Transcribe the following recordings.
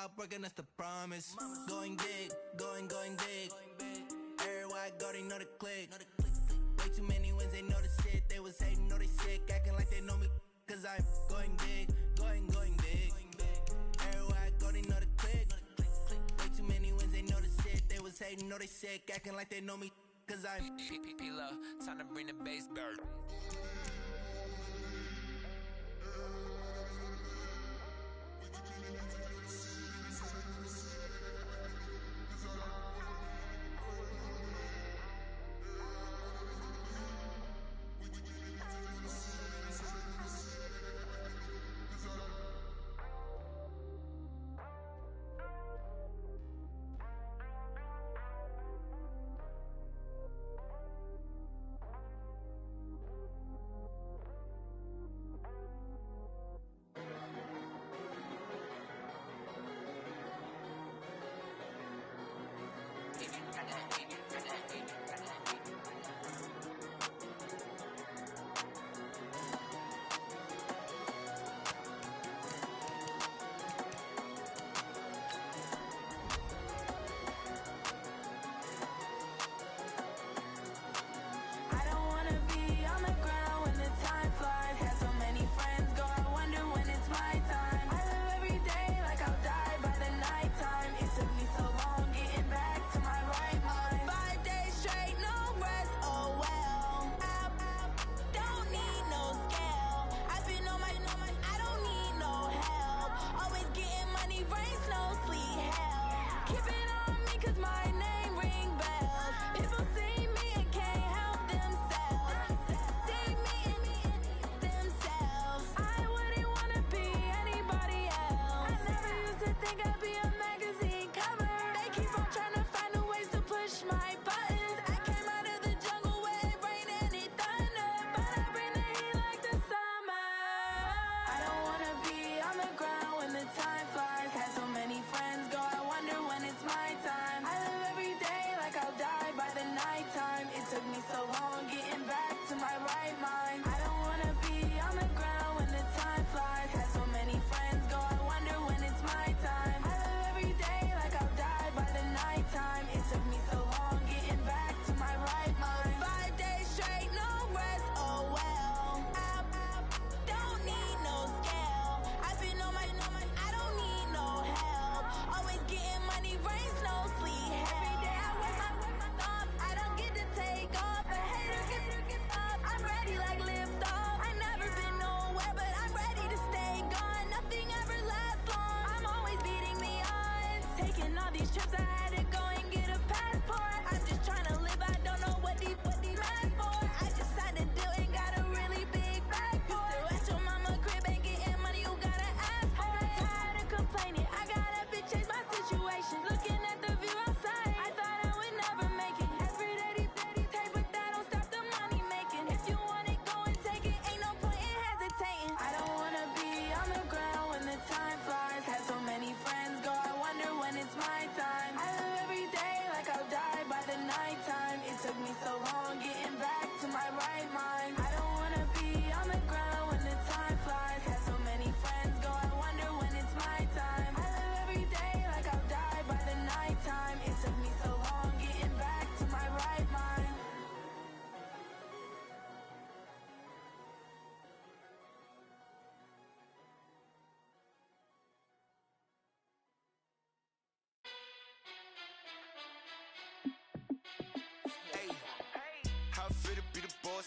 stop working, that's the promise. Going big, going big. Everywhere I go, they know the click. Way too many wins, they know the shit. They was hating, know they sick, acting like they know me. Cause I'm going big, going big. Everywhere I go, they know the click. Way too many wins, they know the shit. They was hating, know they sick, acting like they know me. Cause I'm P-P-P-Lo, time to bring the bass back.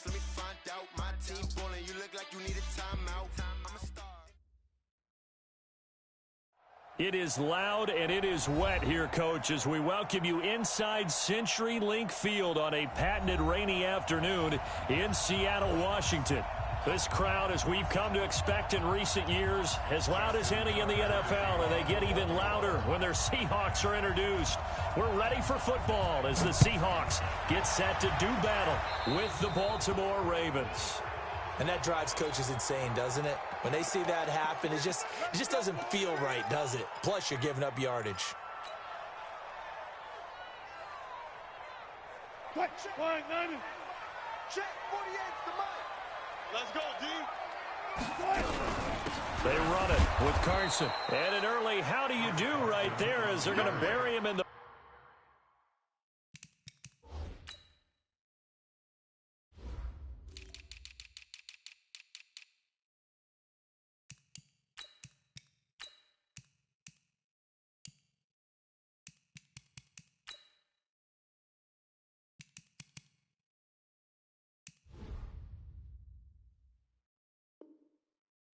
Let me find out. My team ballin', you look like you need a timeout. I'm a star. It is loud and it is wet here, Coach, as we welcome you inside CenturyLink Field on a patented rainy afternoon in Seattle, Washington. This crowd, as we've come to expect in recent years, as loud as any in the NFL, and they get even louder when their Seahawks are introduced. We're ready for football as the Seahawks get set to do battle with the Baltimore Ravens. And that drives coaches insane, doesn't it? When they see that happen, it just doesn't feel right, does it? Plus, you're giving up yardage. Check 48's the mic. Let's go, D. They run it with Carson. And an early how do you do right there as they're going to bury him in the...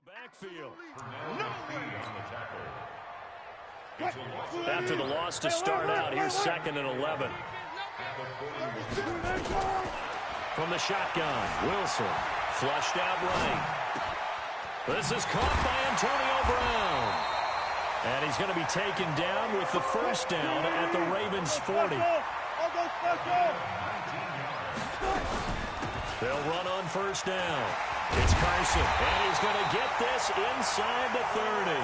Backfield. After the loss to start out, here's 2nd and 11. From the shotgun, Wilson flushed out right. This is caught by Antonio Brown. And he's going to be taken down with the first down at the Ravens 40. They'll run on first down. It's Carson, and he's going to get this inside the 30.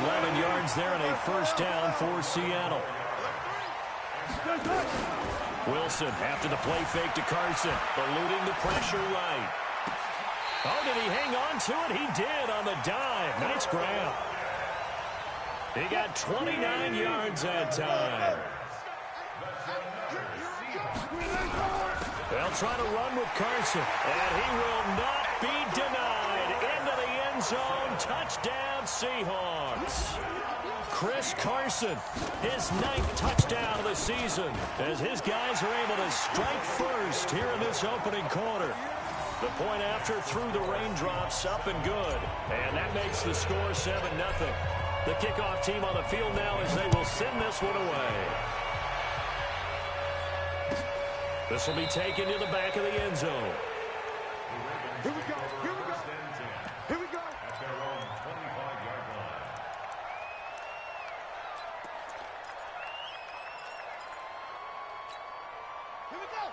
11 yards there and a first down for Seattle. Wilson after the play fake to Carson, eluding the pressure right. Oh, did he hang on to it? He did on the dive. Nice grab. He got 29 yards that time. They'll try to run with Carson, and he will not be denied. Into the end zone. Touchdown, Seahawks. Chris Carson, his 9th touchdown of the season, as his guys are able to strike first here in this opening quarter. The point after through the raindrops, up and good. And that makes the score 7-0. The kickoff team on the field now as they will send this one away. This will be taken to the back of the end zone. Here we go. Here we go. Here we go. At their own 25-yard line.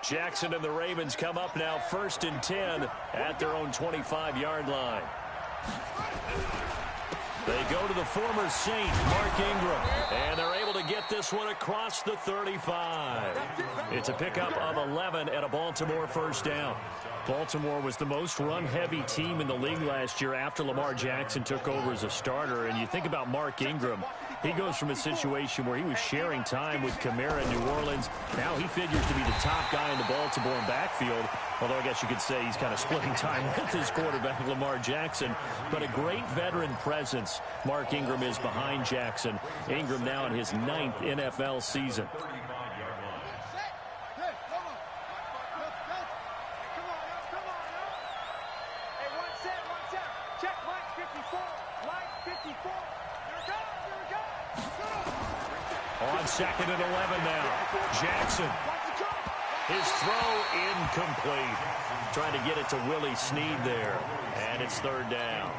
Jackson and the Ravens come up now 1st and 10 at their own 25-yard line. They go to the former Saint, Mark Ingram, and they're able to get this one across the 35. It's a pickup of 11 at a Baltimore first down. Baltimore was the most run-heavy team in the league last year after Lamar Jackson took over as a starter. And you think about Mark Ingram, he goes from a situation where he was sharing time with Kamara in New Orleans. Now he figures to be the top guy in the Baltimore backfield, although I guess you could say he's kind of splitting time with his quarterback, Lamar Jackson. But a great veteran presence, Mark Ingram is behind Jackson. Ingram now in his 9th NFL season. On 2nd and 11 now. Jackson. His throw incomplete. Trying to get it to Willie Snead there. And it's 3rd down.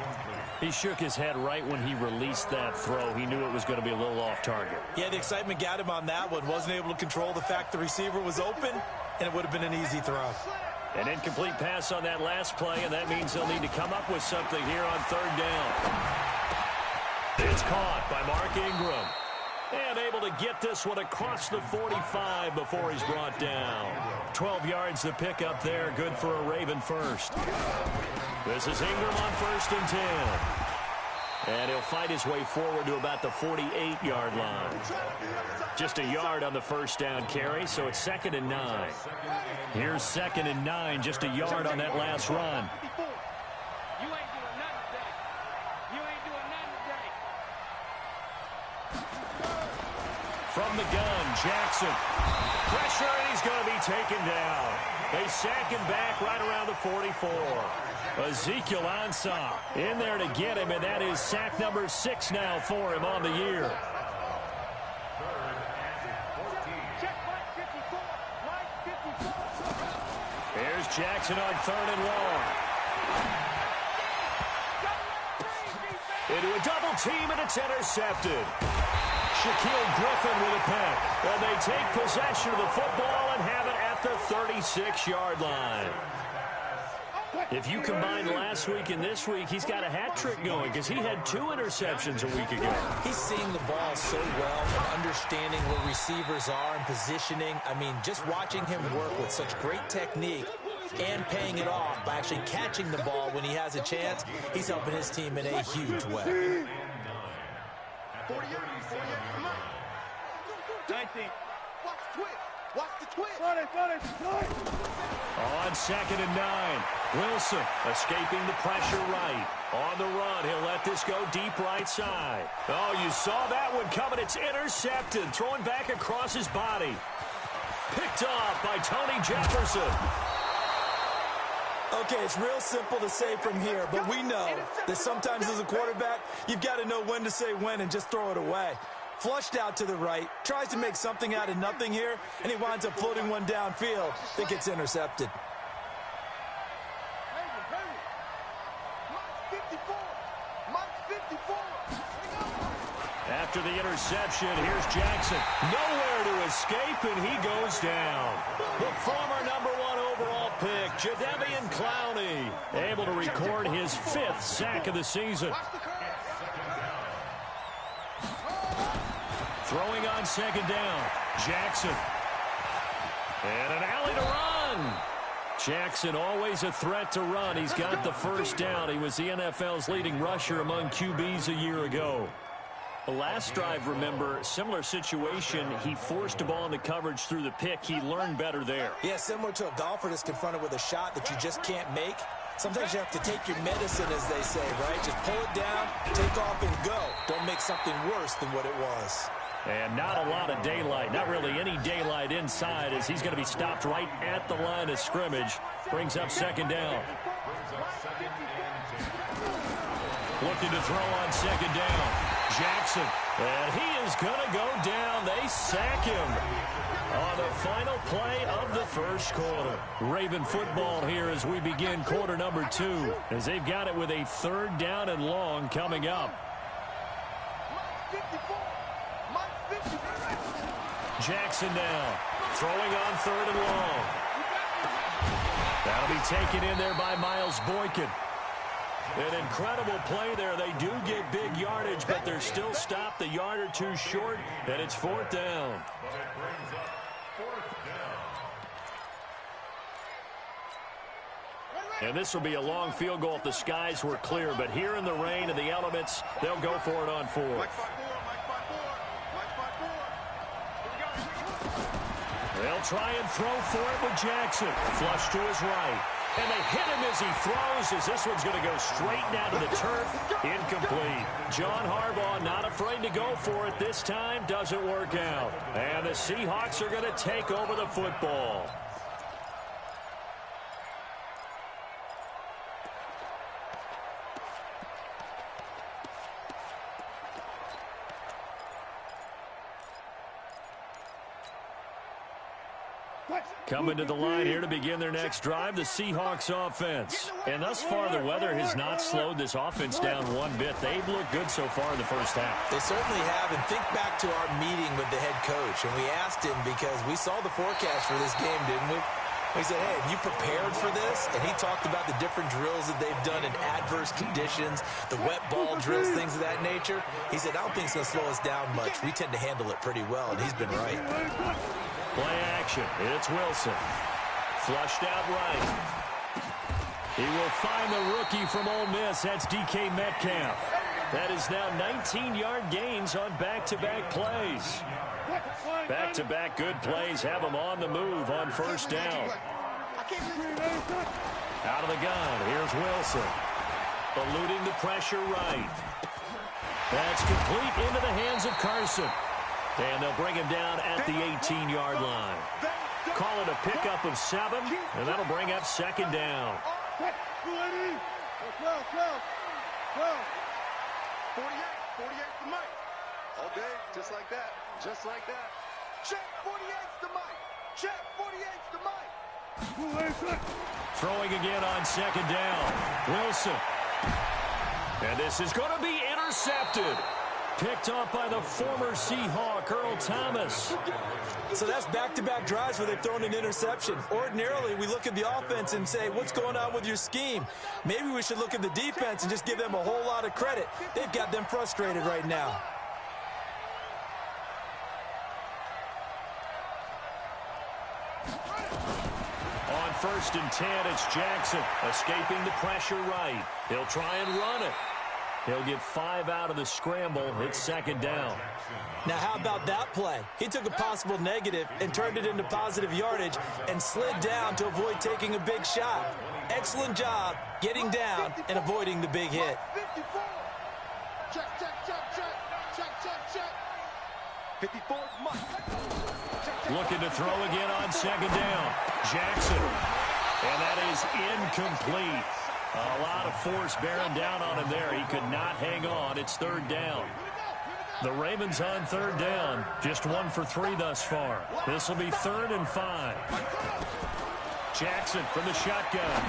He shook his head right when he released that throw. He knew it was going to be a little off target. Yeah, the excitement got him on that one. Wasn't able to control the fact the receiver was open, and it would have been an easy throw. An incomplete pass on that last play, and that means they'll need to come up with something here on 3rd down. It's caught by Mark Ingram. And able to get this one across the 45 before he's brought down. 12 yards to pick up there. Good for a Raven first. This is Ingram on 1st and 10. And he'll fight his way forward to about the 48-yard line. Just a yard on the first down carry, so it's 2nd and 9. Here's 2nd and 9, just a yard on that last run. From the gun, Jackson. Pressure, and he's going to be taken down. They sack him back right around the 44. Ezekiel Ansah in there to get him, and that is sack number 6 now for him on the year. Here's Jackson on 3rd and long. Into a double team, and it's intercepted. Shaquille Griffin with a pick. And they take possession of the football and have it at the 36-yard line. If you combine last week and this week, he's got a hat trick going because he had 2 interceptions a week ago. He's seeing the ball so well and understanding where receivers are and positioning. I mean, just watching him work with such great technique, and paying it off by actually catching the ball when he has a chance. He's helping his team in a huge way. 48, come on. 19. Watch the twist. Watch the twist. On 2nd and 9. Wilson escaping the pressure right. On the run, he'll let this go deep right side. Oh, you saw that one coming. It's intercepted. Throwing back across his body. Picked off by Tony Jefferson. Okay, it's real simple to say from here, but we know that sometimes as a quarterback, you've got to know when to say when and just throw it away. Flushed out to the right, tries to make something out of nothing here, and he winds up floating one downfield that gets intercepted. After the interception, here's Jackson. Nowhere to escape, and he goes down. The former #1 overall pick, Jadeveon Clowney, able to record his 5th sack of the season. Throwing on 2nd down, Jackson. And an alley to run. Jackson always a threat to run. He's got the first down. He was the NFL's leading rusher among QBs a year ago. The last drive, remember, similar situation. He forced a ball into coverage through the pick. He learned better there. Yeah, similar to a golfer that's confronted with a shot that you just can't make. Sometimes you have to take your medicine, as they say, right? Just pull it down, take off, and go. Don't make something worse than what it was. And not a lot of daylight, not really any daylight inside, as he's going to be stopped right at the line of scrimmage. Brings up 2nd down. Looking to throw on 2nd down. Jackson, and he is going to go down. They sack him on the final play of the first quarter. Raven football here as we begin quarter number 2, as they've got it with a 3rd down and long coming up. Jackson now, throwing on 3rd and long. That'll be taken in there by Miles Boykin. An incredible play there. They do get big yardage, but they're still stopped a yard or two short, and it's 4th down. And this will be a long field goal if the skies were clear, but here in the rain and the elements, they'll go for it on 4th. They'll try and throw for it with Jackson. Flush to his right. And they hit him as he throws, as this one's going to go straight down to the turf. Incomplete. John Harbaugh not afraid to go for it this time. Doesn't work out. And the Seahawks are going to take over the football. Coming to the line here to begin their next drive, the Seahawks offense. And thus far, the weather has not slowed this offense down one bit. They've looked good so far in the first half. They certainly have. And think back to our meeting with the head coach. And we asked him, because we saw the forecast for this game, didn't we? We said, hey, have you prepared for this? And he talked about the different drills that they've done in adverse conditions, the wet ball drills, things of that nature. He said, I don't think it's going to slow us down much. We tend to handle it pretty well, and he's been right. Play action. It's Wilson. Flushed out right. He will find the rookie from Ole Miss. That's DK Metcalf. That is now 19-yard gains on back-to-back plays. Back-to-back good plays have him on the move on 1st down. Out of the gun. Here's Wilson. Eluding the pressure right. That's complete into the hands of Carson. And they'll bring him down at the 18-yard line. Call it a pickup of 7, and that'll bring up 2nd down. 48, the mic. All day, just like that. Just like that. Check 48's the mic. Check 48's the mic. Throwing again on 2nd down. Wilson. And this is going to be intercepted. Picked off by the former Seahawk, Earl Thomas. So that's back-to-back drives where they've thrown an interception. Ordinarily, we look at the offense and say, what's going on with your scheme? Maybe we should look at the defense and just give them a whole lot of credit. They've got them frustrated right now. On first and 10. It's Jackson escaping the pressure right. He'll try and run it. He'll get 5 out of the scramble. It's second down. Now, how about that play? He took a possible negative and turned it into positive yardage and slid down to avoid taking a big shot. Excellent job getting down and avoiding the big hit. 54. Check, check, check, check. Check, check, check. 54 is Mike. Looking to throw again on second down. Jackson. And that is incomplete. A lot of force bearing down on him there. He could not hang on. It's third down. The Ravens on third down. Just 1 for 3 thus far. This will be 3rd and 5. Jackson from the shotgun.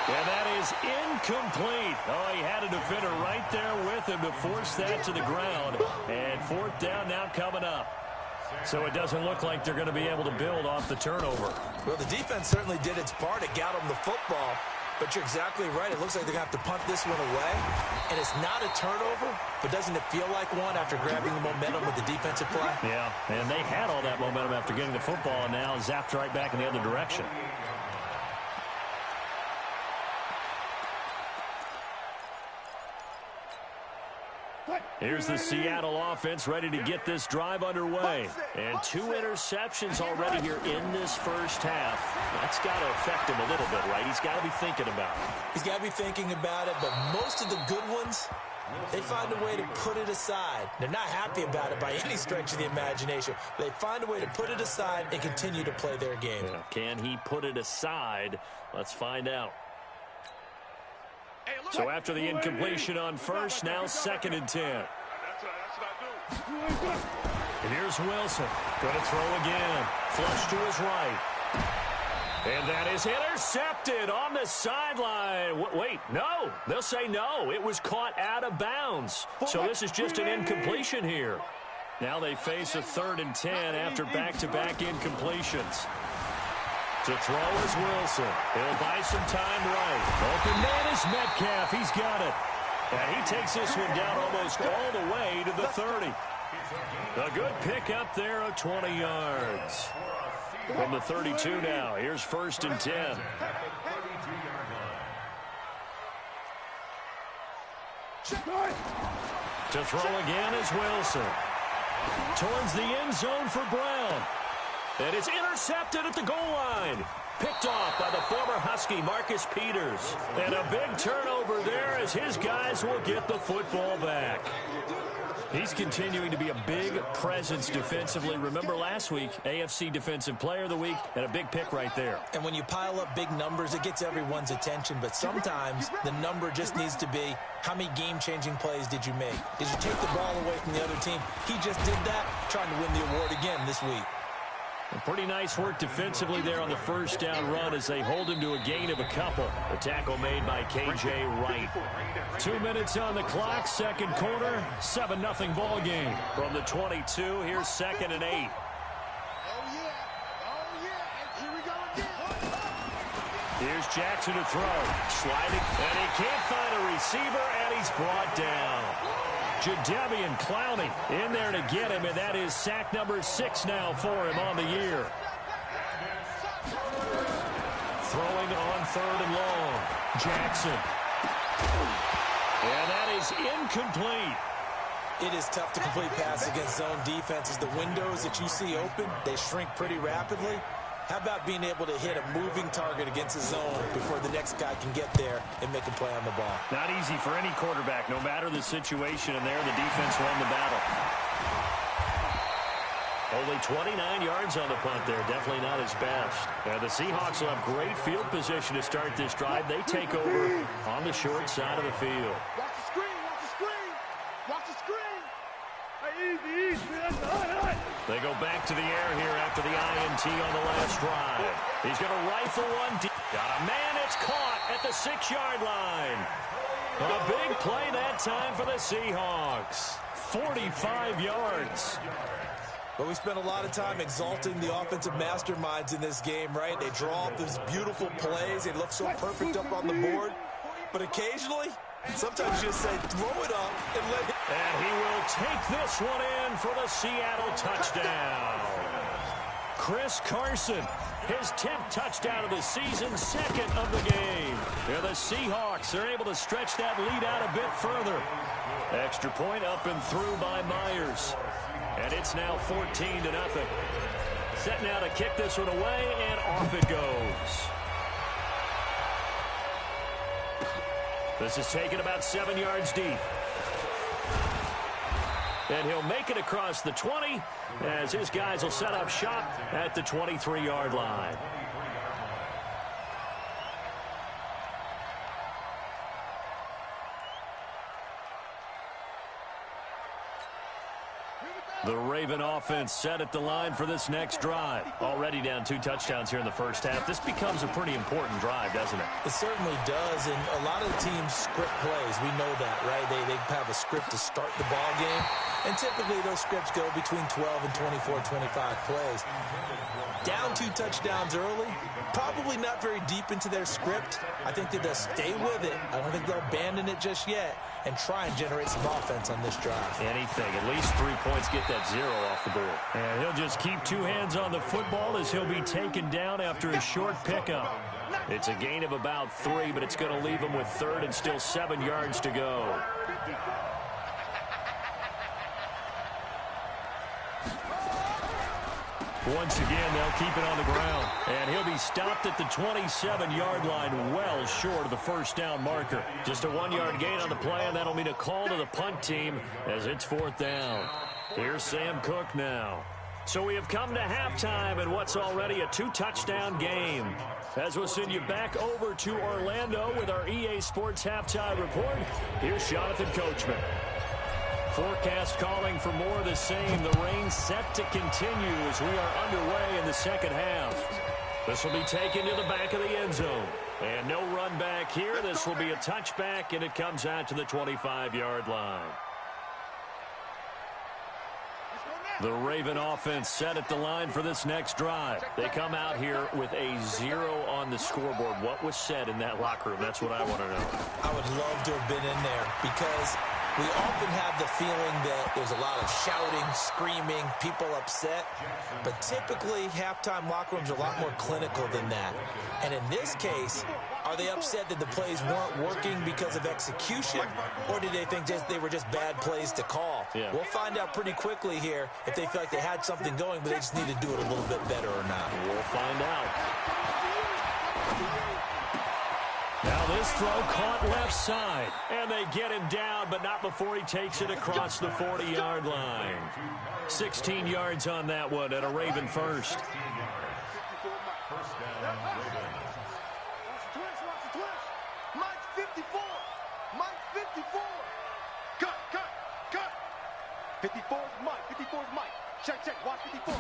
And that is incomplete. Oh, he had a defender right there with him to force that to the ground. And 4th down now coming up. So it doesn't look like they're going to be able to build off the turnover. Well, the defense certainly did its part. It got them the football. But you're exactly right. It looks like they're going to have to punt this one away. And it's not a turnover, but doesn't it feel like one after grabbing the momentum with the defensive play? Yeah, and they had all that momentum after getting the football, and now zapped right back in the other direction. Here's the Seattle offense ready to get this drive underway. And 2 interceptions already here in this first half. That's got to affect him a little bit, right? He's got to be thinking about it. He's got to be thinking about it, but most of the good ones, they find a way to put it aside. They're not happy about it by any stretch of the imagination. They find a way to put it aside and continue to play their game. Yeah. Can he put it aside? Let's find out. So after the incompletion on first, now 2nd and 10. And here's Wilson. Going to throw again. Flush to his right. And that is intercepted on the sideline. Wait, no. They'll say no. It was caught out of bounds. So this is just an incompletion here. Now they face a 3rd and 10 after back-to-back incompletions. To throw is Wilson. He'll buy some time right. Open man is Metcalf. He's got it. And he takes this one down almost all the way to the 30. A good pick up there of 20 yards. From the 32 now. Here's 1st and 10. To throw again is Wilson. Towards the end zone for Brown. And it's intercepted at the goal line. Picked off by the former Husky, Marcus Peters. And a big turnover there as his guys will get the football back. He's continuing to be a big presence defensively. Remember last week, AFC Defensive Player of the Week, and a big pick right there. And when you pile up big numbers, it gets everyone's attention. But sometimes the number just needs to be, how many game-changing plays did you make? Did you take the ball away from the other team? He just did that, trying to win the award again this week. Pretty nice work defensively there on the first down run as they hold him to a gain of a couple. The tackle made by K.J. Wright. 2 minutes on the clock, second quarter, 7-0 ball game. From the 22, here's 2nd and 8. Oh, yeah. Oh, yeah. And here we go again. Here's Jackson to throw. Sliding, and he can't find a receiver, and he's brought down. Jadeveon Clowney in there to get him, and that is sack number 6 now for him on the year. Throwing on 3rd and long. Jackson. And that is incomplete. It is tough to complete passes against zone defenses. The windows that you see open, they shrink pretty rapidly. How about being able to hit a moving target against a zone before the next guy can get there and make a play on the ball? Not easy for any quarterback, no matter the situation, and there the defense won the battle. Only 29 yards on the punt there. Definitely not his best. And the Seahawks will have great field position to start this drive. They take over on the short side of the field. Watch the screen. Watch the screen. Watch the screen. Hey, easy. They go back to the air here after the INT on the last drive. He's going to rifle one deep. Got a man. It's caught at the 6-yard line. A big play that time for the Seahawks. 45 yards. But we spent a lot of time exalting the offensive masterminds in this game, right? They draw up these beautiful plays. They look so perfect up on the board. But occasionally, sometimes you just say, throw it up and let it. And he will take this one in for the Seattle touchdown. Chris Carson, his 10th touchdown of the season, second of the game. And the Seahawks are able to stretch that lead out a bit further. Extra point up and through by Myers. And it's now 14-0. Set now to kick this one away, and off it goes. This is taken about 7 yards deep. And he'll make it across the 20 as his guys will set up shop at the 23-yard line. The Raven offense set at the line for this next drive. Already down 2 touchdowns here in the first half. This becomes a pretty important drive, doesn't it? It certainly does, and a lot of the teams script plays. We know that, right? They have a script to start the ball game, and typically those scripts go between 12 and 24, 25 plays. Down 2 touchdowns early, probably not very deep into their script. I think that they'll stay with it. I don't think they'll abandon it just yet and try and generate some offense on this drive. Anything, at least 3 points, get that 0 off the board. And he'll just keep 2 hands on the football as he'll be taken down after a short pickup. It's a gain of about 3, but it's going to leave him with 3rd and still 7 yards to go. Once again, they'll keep it on the ground. And he'll be stopped at the 27-yard line, well short of the first down marker. Just a 1-yard gain on the play, and that'll mean a call to the punt team as it's 4th down. Here's Sam Cook now. So we have come to halftime in what's already a 2-touchdown game. As we'll send you back over to Orlando with our EA Sports Halftime Report, here's Jonathan Coachman. Forecast calling for more of the same. The rain set to continue as we are underway in the second half. This will be taken to the back of the end zone. And no run back here. This will be a touchback, and it comes out to the 25-yard line. The Raven offense set at the line for this next drive. They come out here with a 0 on the scoreboard. What was said in that locker room? That's what I want to know. I would love to have been in there because we often have the feeling that there's a lot of shouting, screaming, people upset. But typically, halftime locker rooms are a lot more clinical than that. And in this case, are they upset that the plays weren't working because of execution? Or do they think they were just bad plays to call? Yeah. We'll find out pretty quickly here if they feel like they had something going, but they just need to do it a little bit better or not. We'll find out. Now this throw caught left side. And they get him down, but not before he takes it across the 40-yard line. 16 yards on that one and a Raven first. Mike's 54. Mike's 54. Cut. 54 is Mike. 54 is Mike. Check. Watch 54.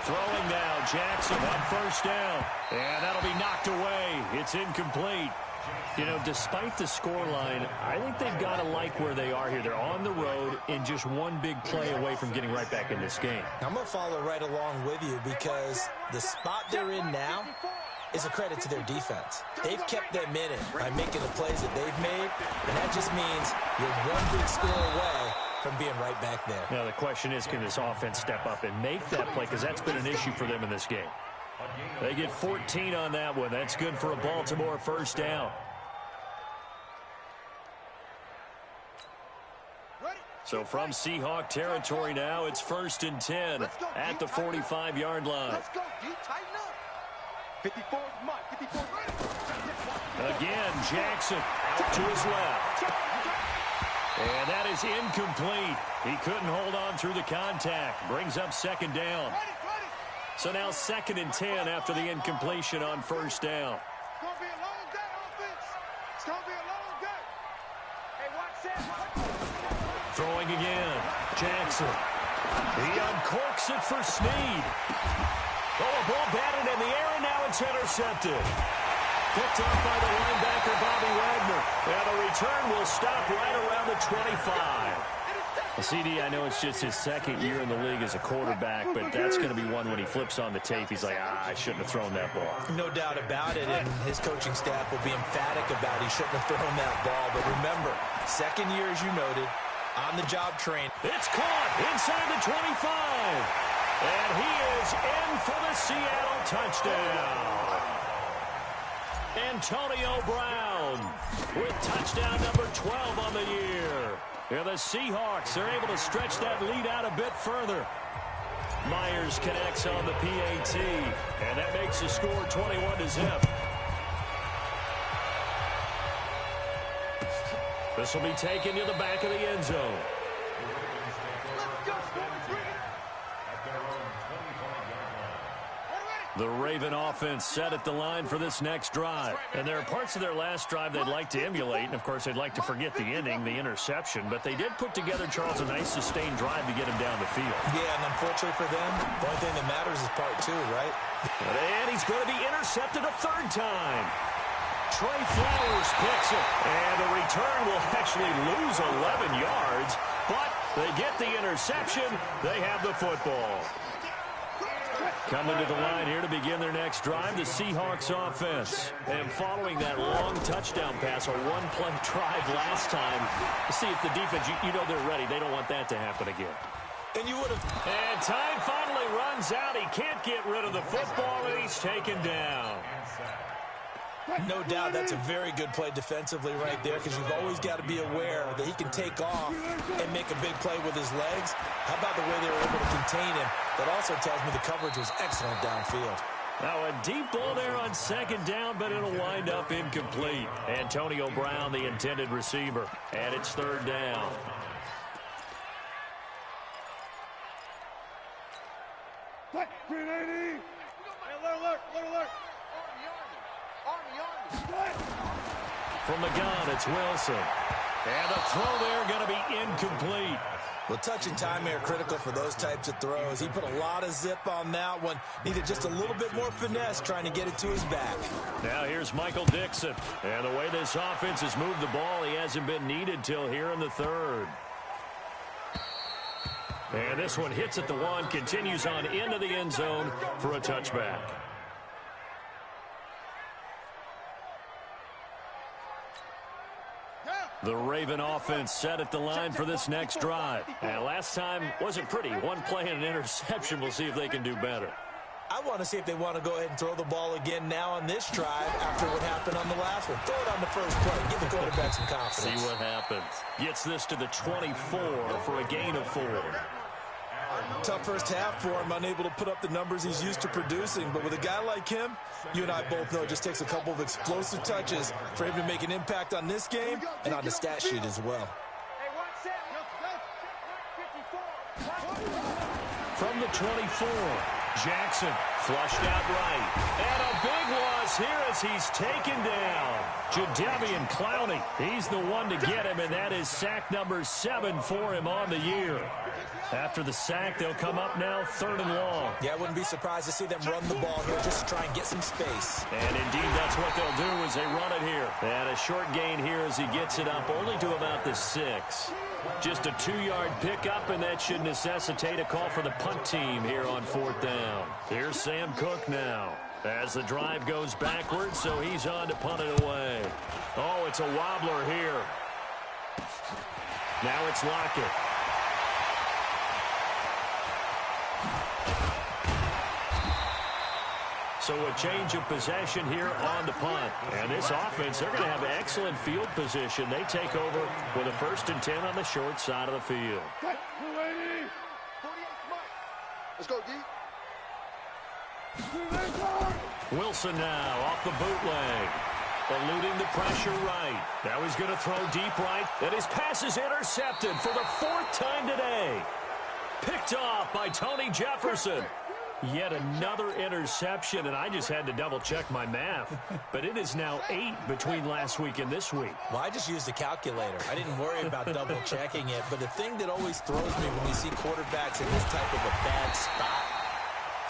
Throwing now, Jackson on first down. And that'll be knocked away. It's incomplete. You know, despite the scoreline, I think they've got to like where they are here. They're on the road and just one big play away from getting right back in this game. I'm going to follow right along with you because the spot they're in now is a credit to their defense. They've kept them in it by making the plays that they've made, and that just means you're one big score away from being right back there. Now, the question is, can this offense step up and make that play? Because that's been an issue for them in this game. They get 14 on that one. That's good for a Baltimore first down. So from Seahawk territory now, it's 1st and 10 at the 45-yard line. Let's go, D. Tighten up. 54 is Mike. 54 is Again, Jackson out to his left. And that is incomplete. He couldn't hold on through the contact. Brings up 2nd down. So now 2nd and 10 after the incompletion on first down. It's going to be a long day, offense. It's going to be a long day. Hey, watch that. Throwing again. Jackson. He uncorks it for Snead. Oh, a ball batted in the air, and now it's intercepted. Picked off by the linebacker, Bobby Wagner. And the return will stop right around the 25. CD, I know it's just his 2nd year in the league as a quarterback, but that's going to be one when he flips on the tape. He's like, I shouldn't have thrown that ball. No doubt about it, and his coaching staff will be emphatic about he shouldn't have thrown that ball. But remember, 2nd year, as you noted, on-the-job train. It's caught inside the 25. And he is in for the Seattle touchdown. Antonio Brown with touchdown number 12 on the year. And the Seahawks are able to stretch that lead out a bit further. Myers connects on the PAT, and that makes the score 21-0. This will be taken to the back of the end zone. The Raven offense set at the line for this next drive. And there are parts of their last drive they'd like to emulate. And, of course, they'd like to forget the ending, the interception. But they did put together, Charles, a nice sustained drive to get him down the field. Yeah, and unfortunately for them, the only thing that matters is part two, right? And he's going to be intercepted a third time. Trey Flowers picks it. And the return will actually lose 11 yards. But they get the interception. They have the football. Coming to the line here to begin their next drive, the Seahawks offense. And following that long touchdown pass, a one-play drive last time, to see if the defense, you know they're ready. They don't want that to happen again. And you would have. And time finally runs out. He can't get rid of the football, and he's taken down. No doubt that's a very good play defensively right there, because you've always got to be aware that he can take off and make a big play with his legs. How about the way they were able to contain him? That also tells me the coverage was excellent downfield. Now a deep ball there on second down, but it'll wind up incomplete. Antonio Brown, the intended receiver, and it's third down. Grenade! Alert! From the gun, it's Wilson. And the throw there going to be incomplete. Well, touch and timing are critical for those types of throws. He put a lot of zip on that one. Needed just a little bit more finesse trying to get it to his back. Now here's Michael Dixon. And the way this offense has moved the ball, he hasn't been needed till here in the third. And this one hits at the one, continues on into the end zone for a touchback. The Raven offense set at the line for this next drive. And last time wasn't pretty. One play and an interception. We'll see if they can do better. I want to see if they want to go ahead and throw the ball again now on this drive after what happened on the last one. Throw it on the first play. Give the quarterback some confidence. See what happens. Gets this to the 24 for a gain of 4. Tough first half for him, unable to put up the numbers he's used to producing. But with a guy like him, you and I both know it just takes a couple of explosive touches for him to make an impact on this game and on the stat sheet as well. From the 24, Jackson flushed out right. And a big loss here as he's taken down. Jadeveon Clowney, he's the one to get him, and that is sack number 7 for him on the year. After the sack, they'll come up now 3rd and long. Yeah, I wouldn't be surprised to see them run the ball here just to try and get some space. And indeed, that's what they'll do as they run it here. And a short gain here as he gets it up only to about the 6. Just a 2-yard pickup, and that should necessitate a call for the punt team here on 4th down. Here's Sam Cook now as the drive goes backwards, so he's on to punt it away. Oh, it's a wobbler here. Now it's Lockett. So a change of possession here on the punt. And this offense, they're going to have excellent field position. They take over with a 1st and 10 on the short side of the field. Let's go, D. Wilson now off the bootleg. Eluding the pressure right. Now he's going to throw deep right. And his pass is intercepted for the 4th time today. Picked off by Tony Jefferson. Yet another interception, and I just had to double-check my math. But it is now 8 between last week and this week. Well, I just used a calculator. I didn't worry about double-checking it. But the thing that always throws me when we see quarterbacks in this type of a bad spot,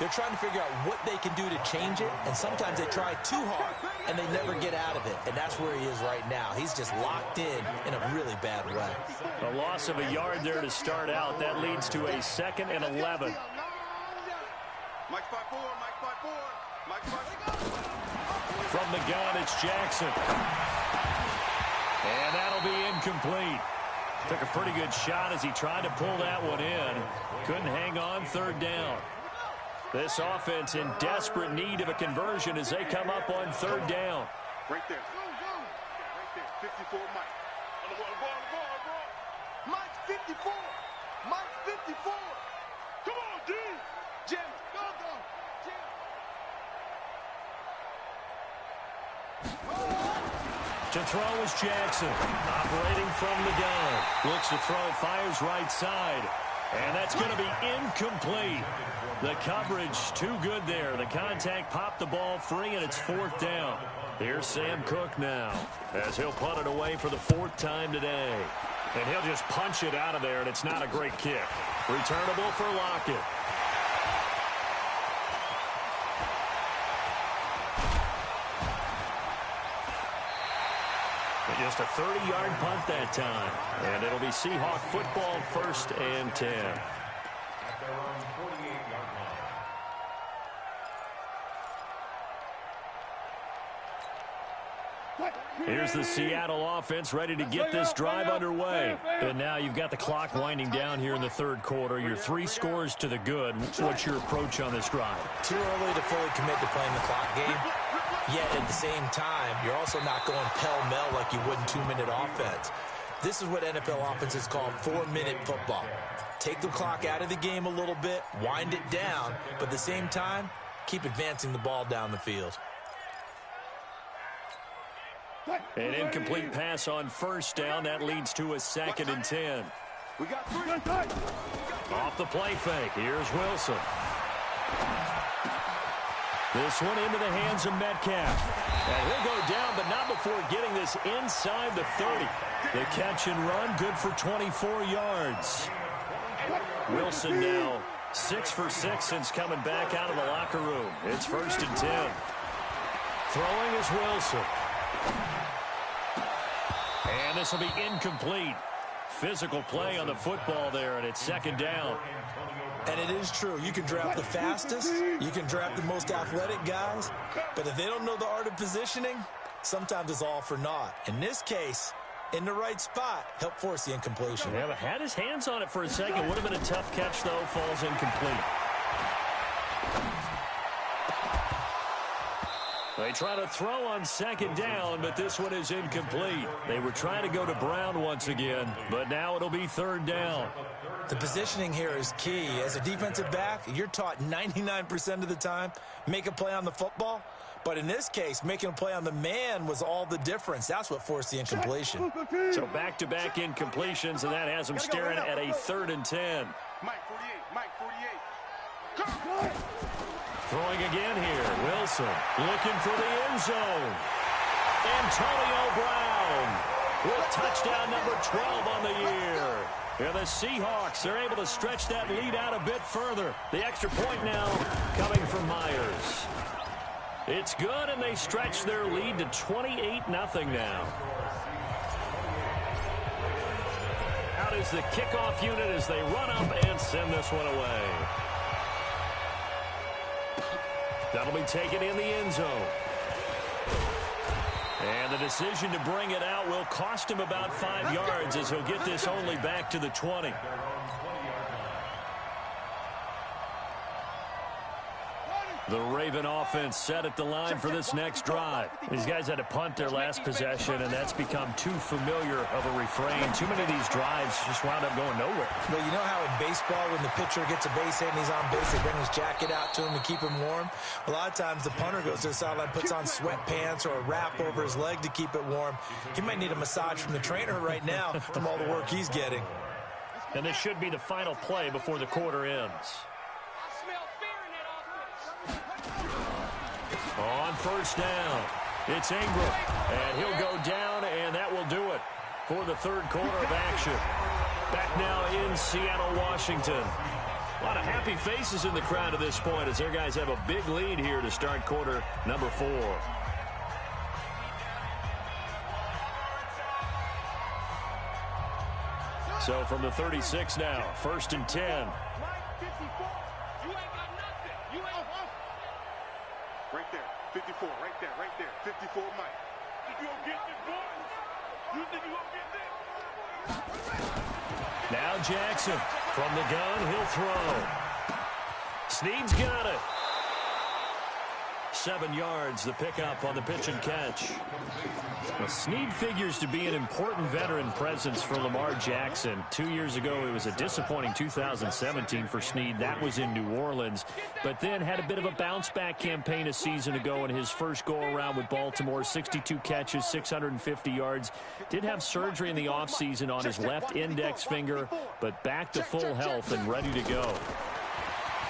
they're trying to figure out what they can do to change it, and sometimes they try too hard, and they never get out of it. And that's where he is right now. He's just locked in a really bad way. A loss of a yard there to start out. That leads to a 2nd and 11. Mike 5-4, Mike 5-4, Mike 5-4. From the gun, it's Jackson. And that'll be incomplete. Took a pretty good shot as he tried to pull that one in. Couldn't hang on 3rd down. This offense in desperate need of a conversion as they come up on third down. Right there. Right there. 54, Mike. On the ball. Mike's 54. Mike's 54. Come on, D. Jim. Go. To throw is Jackson, operating from the gun. Looks to throw, fires right side. And that's going to be incomplete. The coverage too good there. The contact popped the ball free, and it's fourth down. Here's Sam Cook now as he'll punt it away for the fourth time today. And he'll just punch it out of there, and it's not a great kick. Returnable for Lockett. Just a 30-yard punt that time. And it'll be Seahawk football, 1st and 10. At their own 48-yard line. Here's the Seattle offense ready to get this drive underway. And now you've got the clock winding down here in the third quarter. You're 3 scores to the good. What's your approach on this drive? Too early to fully commit to playing the clock game. Yet at the same time, you're also not going pell-mell like you would in 2-minute offense. This is what NFL offenses call 4-minute football. Take the clock out of the game a little bit, wind it down, but at the same time, keep advancing the ball down the field. An incomplete pass on first down. That leads to a 2nd and 10. We got 3. Off the play fake. Here's Wilson. This one into the hands of Metcalf. And he'll go down, but not before getting this inside the 30. The catch and run, good for 24 yards. Wilson now 6 for 6 since coming back out of the locker room. It's 1st and 10. Throwing is Wilson. And this will be incomplete. Physical play on the football there, and it's 2nd down. And it is true. You can draft the fastest. You can draft the most athletic guys. But if they don't know the art of positioning, sometimes it's all for naught. In this case, in the right spot, help force the incompletion. Yeah, but had his hands on it for a second. Would have been a tough catch, though. Falls incomplete. They try to throw on 2nd down, but this one is incomplete. They were trying to go to Brown once again, but now it'll be 3rd down. The positioning here is key. As a defensive back, you're taught 99% of the time, make a play on the football. But in this case, making a play on the man was all the difference. That's what forced the incompletion. So back-to-back incompletions, and that has them staring at a 3rd and 10. Mike 48. Come. Throwing again here. Wilson looking for the end zone. Antonio Brown with touchdown number 12 on the year. And the Seahawks are able to stretch that lead out a bit further. The extra point now coming from Myers. It's good, and they stretch their lead to 28-0 now. Out is the kickoff unit as they run up and send this one away. That'll be taken in the end zone. And the decision to bring it out will cost him about 5 yards as he'll get this only back to the 20. The Raven offense set at the line for this next drive. These guys had to punt their last possession, and that's become too familiar of a refrain. Too many of these drives just wound up going nowhere. But you know how in baseball, when the pitcher gets a base hit and he's on base, they bring his jacket out to him to keep him warm? A lot of times the punter goes to the sideline, puts on sweatpants or a wrap over his leg to keep it warm. He might need a massage from the trainer right now from all the work he's getting. And this should be the final play before the quarter ends. On first down, it's Ingram, and he'll go down, and that will do it for the third quarter of action. Back now in Seattle, Washington. A lot of happy faces in the crowd at this point as their guys have a big lead here to start quarter number 4. So from the 36 now, 1st and 10. Right there, 54, right there, 54, Mike. You gonna get this, boy? You think you gonna get this? Now Jackson from the gun, he'll throw. Snead's got it. 7 yards, the pickup on the pitch and catch. Well, Snead figures to be an important veteran presence for Lamar Jackson. 2 years ago, it was a disappointing 2017 for Snead. That was in New Orleans. But then had a bit of a bounce-back campaign a season ago in his first go-around with Baltimore. 62 catches, 650 yards. Did have surgery in the offseason on his left index finger, but back to full health and ready to go.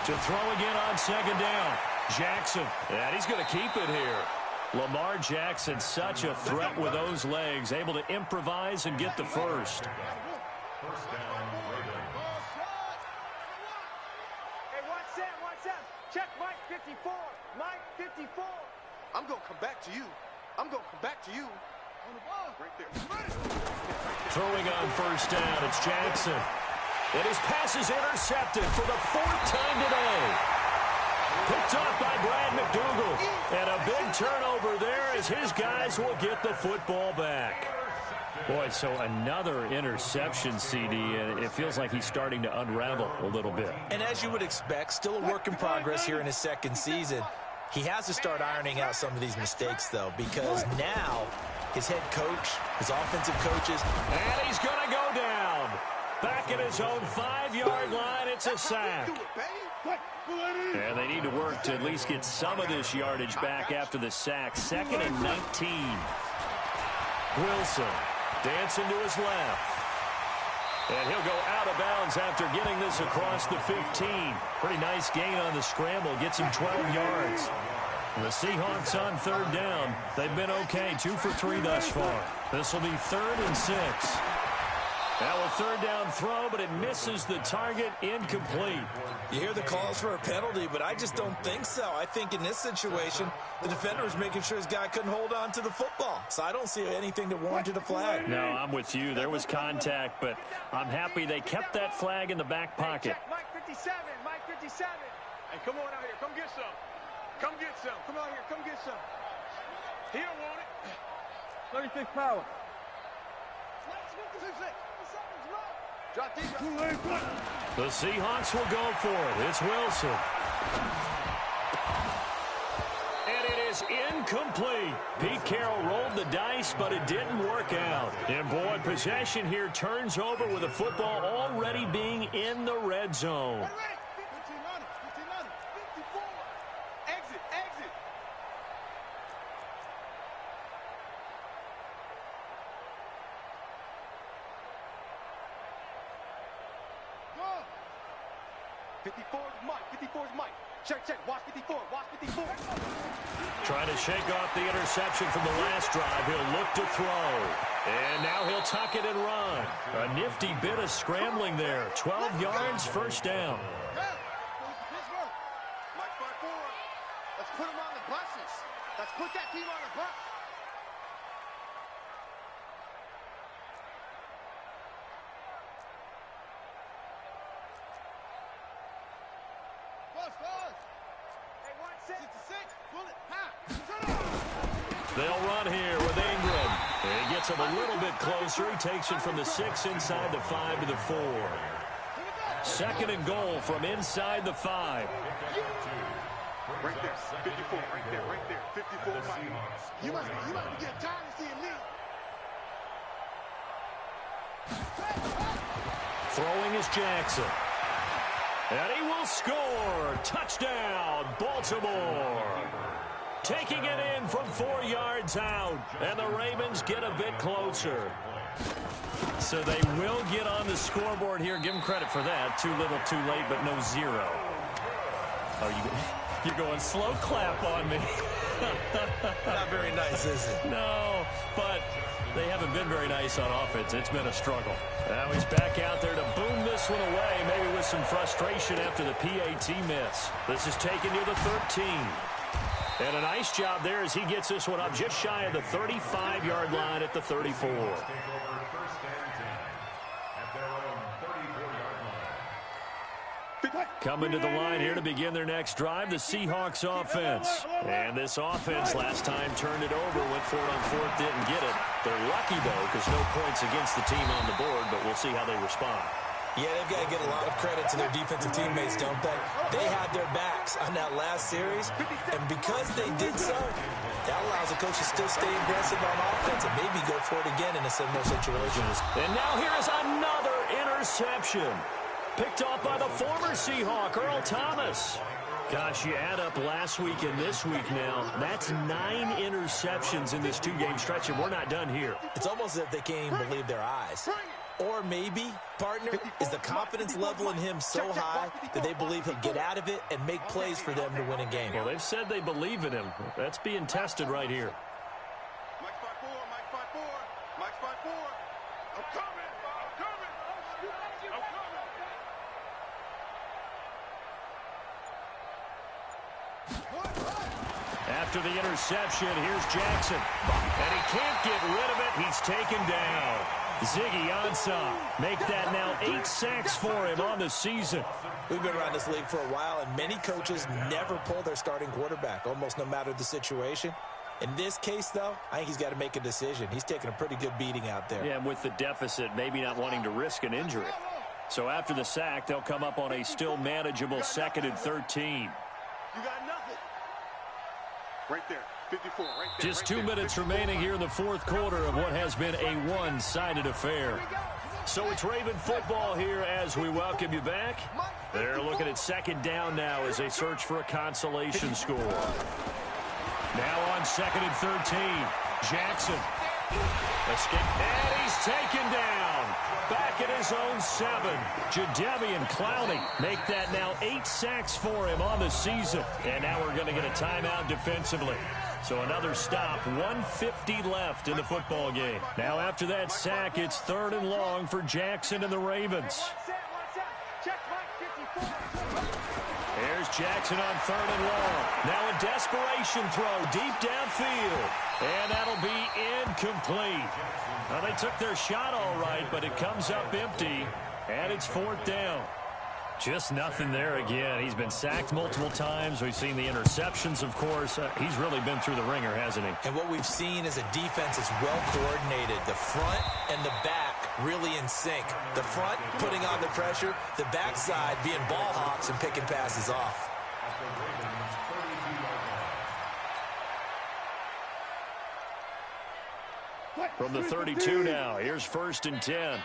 To throw again on second down. Jackson, and he's going to keep it here. Lamar Jackson, such a threat with those legs, able to improvise and get the first. First down, Ravens. Hey, watch that. Check Mike 54. Mike 54. I'm going to come back to you. On the ball. Right there. Throwing on first down, it's Jackson. And his pass is intercepted for the 4th time today. Picked up by Brad McDougal. And a big turnover there as his guys will get the football back. Boy, so another interception, CD, and it feels like he's starting to unravel a little bit. And as you would expect, still a work in progress here in his second season. He has to start ironing out some of these mistakes, though, because now his head coach, his offensive coaches, and he's going to go down. Back at his own 5-yard line, it's a sack. And they need to work to at least get some of this yardage back after the sack. 2nd and 19. Wilson dancing to his left. And he'll go out of bounds after getting this across the 15. Pretty nice gain on the scramble. Gets him 12 yards. The Seahawks on 3rd down. They've been okay. 2 for 3 thus far. This will be 3rd and 6. Now a 3rd down throw, but it misses the target. Incomplete. you hear the calls for a penalty, but I just don't think so. I think in this situation, the defender was making sure his guy couldn't hold on to the football. So I don't see anything that warranted a flag. No, I'm with you. There was contact, but I'm happy they kept that flag in the back pocket. Mike 57, Mike 57. Hey, come on out here. Come get some. Come get some. Come out here. Come get some. He don't want it. 36 power. The Seahawks will go for it. It's Wilson. And it is incomplete. Pete Carroll rolled the dice, but it didn't work out. And boy, possession here turns over with the football already being in the red zone. Exit, exit. Go. 54 is Mike. 54 is Mike. Check, check. Watch 54. Watch 54. Trying to shake off the interception from the last drive. He'll look to throw. And now he'll tuck it and run. A nifty bit of scrambling there. 12 yards, first down. Mike 5-4. Let's put him on the buses. Let's put that team on the bus. Hey, watch 66. Bullet. Ha. They'll run here with Ingram. He gets him a little bit closer. He takes it from the 6 inside the 5 to the 4. 2nd and goal from inside the 5. Right there. 54. Right there. Right there. 54 Mike. You must be getting tired of seeing me. Throwing is Jackson. And he will score. Touchdown, Baltimore. Taking it in from 4 yards out. And the Ravens get a bit closer. So they will get on the scoreboard here. Give them credit for that. Too little, too late, but no zero. Oh, you're going slow clap on me. Not very nice, is it? No, but they haven't been very nice on offense. It's been a struggle. Now he's back out there to boom this one away, maybe with some frustration after the PAT miss. This is taken near the 13. And a nice job there as he gets this one up just shy of the 35-yard line at the 34. Coming to the line here to begin their next drive, the Seahawks offense. And this offense last time turned it over, went for it on 4th, didn't get it. They're lucky, though, because no points against the team on the board, but we'll see how they respond. Yeah, they've got to get a lot of credit to their defensive teammates, don't they? They had their backs on that last series, and because they did so, that allows the coach to still stay aggressive on offense and maybe go for it again in a similar situation. And now here is another interception. Picked off by the former Seahawk, Earl Thomas. Gosh, you add up last week and this week now. That's 9 interceptions in this 2-game stretch, and we're not done here. It's almost as if they can't even believe their eyes. Or maybe, partner, is the confidence level in him so high that they believe he'll get out of it and make plays for them to win a game. Well, they've said they believe in him. That's being tested right here. Mike's 5-4, Mike's 5-4, Mike's 5-4. I'm coming, I'm coming, I'm coming. After the interception, here's Jackson. And he can't get rid of it. He's taken down. Ziggy Ansah make that now 8 sacks for him on the season. We've been around this league for a while, and many coaches never pull their starting quarterback, almost no matter the situation. In this case, though, I think he's got to make a decision. He's taking a pretty good beating out there. Yeah, and with the deficit, maybe not wanting to risk an injury. So after the sack, they'll come up on a still manageable 2nd and 13. You got nothing. Right there. 54, right there. Just 2 minutes remaining here in the 4th quarter of what has been a one-sided affair. So it's Raven football here as we welcome you back. They're looking at 2nd down now as they search for a consolation score. Now on 2nd and 13. Jackson. Escape. And he's taken down. Back at his own 7. Jadeveon Clowney make that now 8 sacks for him on the season. And now we're going to get a timeout defensively. So another stop, 1:50 left in the football game. Now after that sack, it's 3rd and long for Jackson and the Ravens. Here's Jackson on 3rd and long. Now a desperation throw deep downfield. And that'll be incomplete. Now they took their shot all right, but it comes up empty. And it's 4th down. Just nothing there again. He's been sacked multiple times. We've seen the interceptions, of course. He's really been through the ringer, hasn't he? And what we've seen is a defense that's well coordinated. The front and the back really in sync. The front putting on the pressure. The backside being ball hawks and picking passes off. From the 32 now, here's 1st and 10.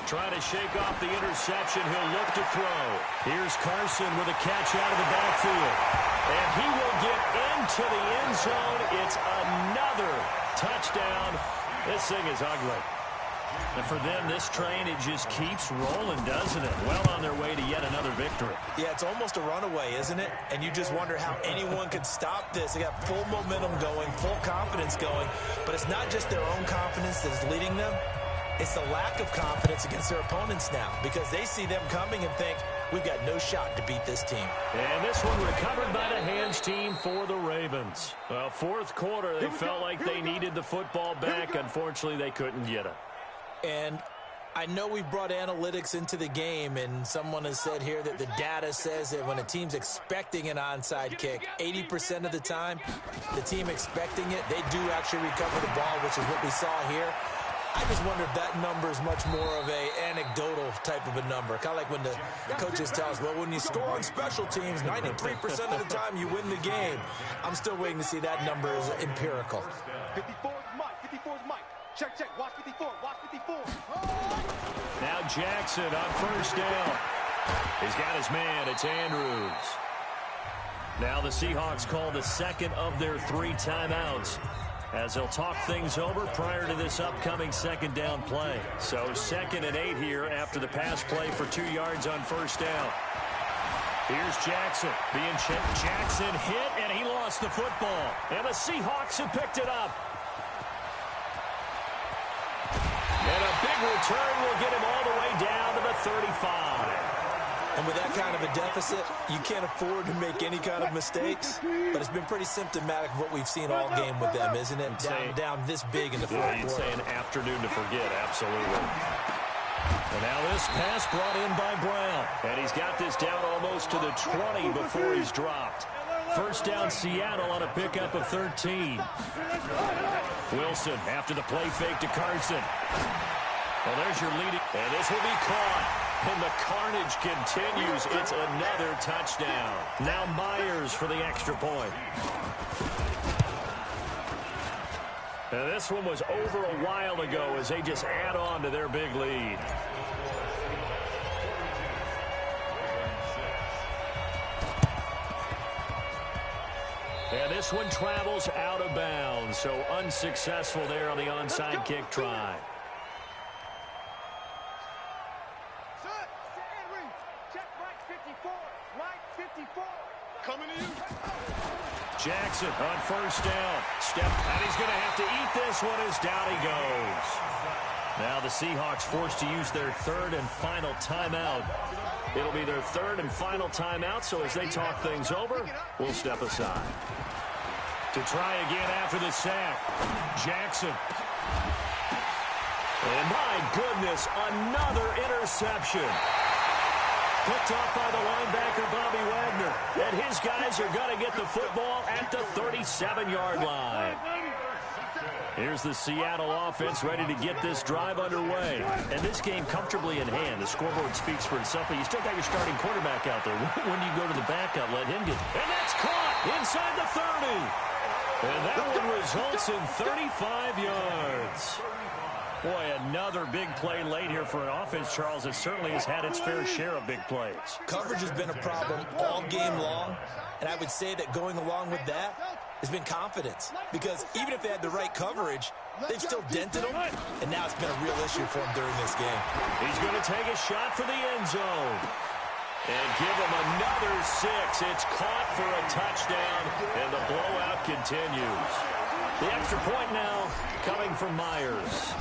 Trying to shake off the interception. He'll look to throw. Here's Carson with a catch out of the backfield. And he will get into the end zone. It's another touchdown. This thing is ugly. And for them, this train, it just keeps rolling, doesn't it? Well on their way to yet another victory. Yeah, it's almost a runaway, isn't it? And you just wonder how anyone could stop this. They got full momentum going, full confidence going. But it's not just their own confidence that's leading them. It's the lack of confidence against their opponents now because they see them coming and think, we've got no shot to beat this team. And this one recovered by the hands team for the Ravens. Well, 4th quarter, they felt like they needed the football back. Unfortunately, they couldn't get it. And I know we've brought analytics into the game, and someone has said here that the data says that when a team's expecting an onside kick, 80% of the time, the team expecting it, they do actually recover the ball, which is what we saw here. I just wonder if that number is much more of a anecdotal type of a number. Kind of like when the coaches tell us, well, when you score on special teams, 93% of the time you win the game. I'm still waiting to see that number is empirical. 54 is Mike, 54 is Mike. Check, check, watch 54, watch 54. Now Jackson on 1st down. He's got his man, it's Andrews. Now the Seahawks call the 2nd of their 3 timeouts, as they'll talk things over prior to this upcoming 2nd down play. So 2nd and 8 here after the pass play for 2 yards on 1st down. Here's Jackson being checked. Jackson hit, and he lost the football. And the Seahawks have picked it up. And a big return will get him all the way down to the 35. And with that kind of a deficit, you can't afford to make any kind of mistakes. But it's been pretty symptomatic of what we've seen all game with them, isn't it? Down this big in the 4th quarter. You'd say an afternoon to forget, absolutely. And now this pass brought in by Brown. And he's got this down almost to the 20 before he's dropped. First down Seattle on a pickup of 13. Wilson after the play fake to Carson. Well, there's your leading. And this will be caught. And the carnage continues. It's another touchdown. Now Myers for the extra point. And this one was over a while ago as they just add on to their big lead. And this one travels out of bounds, so unsuccessful there on the onside kick try. Coming to you. Jackson on first down. And he's going to have to eat this one as down he goes. Now the Seahawks forced to use their third and final timeout. It'll be their third and final timeout, so as they talk things over, we'll step aside. To try again after the sack, Jackson. And my goodness, another interception. Picked off by the linebacker, Bobby Wagner. And his guys are going to get the football at the 37-yard line. Here's the Seattle offense ready to get this drive underway. And this game comfortably in hand. The scoreboard speaks for itself, but you still got your starting quarterback out there. When you go to the backup, let him get... And that's caught inside the 30. And that one results in 35 yards. Boy, another big play late here for an offense, Charles, that certainly has had its fair share of big plays. Coverage has been a problem all game long, and I would say that going along with that has been confidence. Because even if they had the right coverage, they've still dented them, and now it's been a real issue for them during this game. He's going to take a shot for the end zone. And give him another 6. It's caught for a touchdown, and the blowout continues. The extra point now coming from Myers.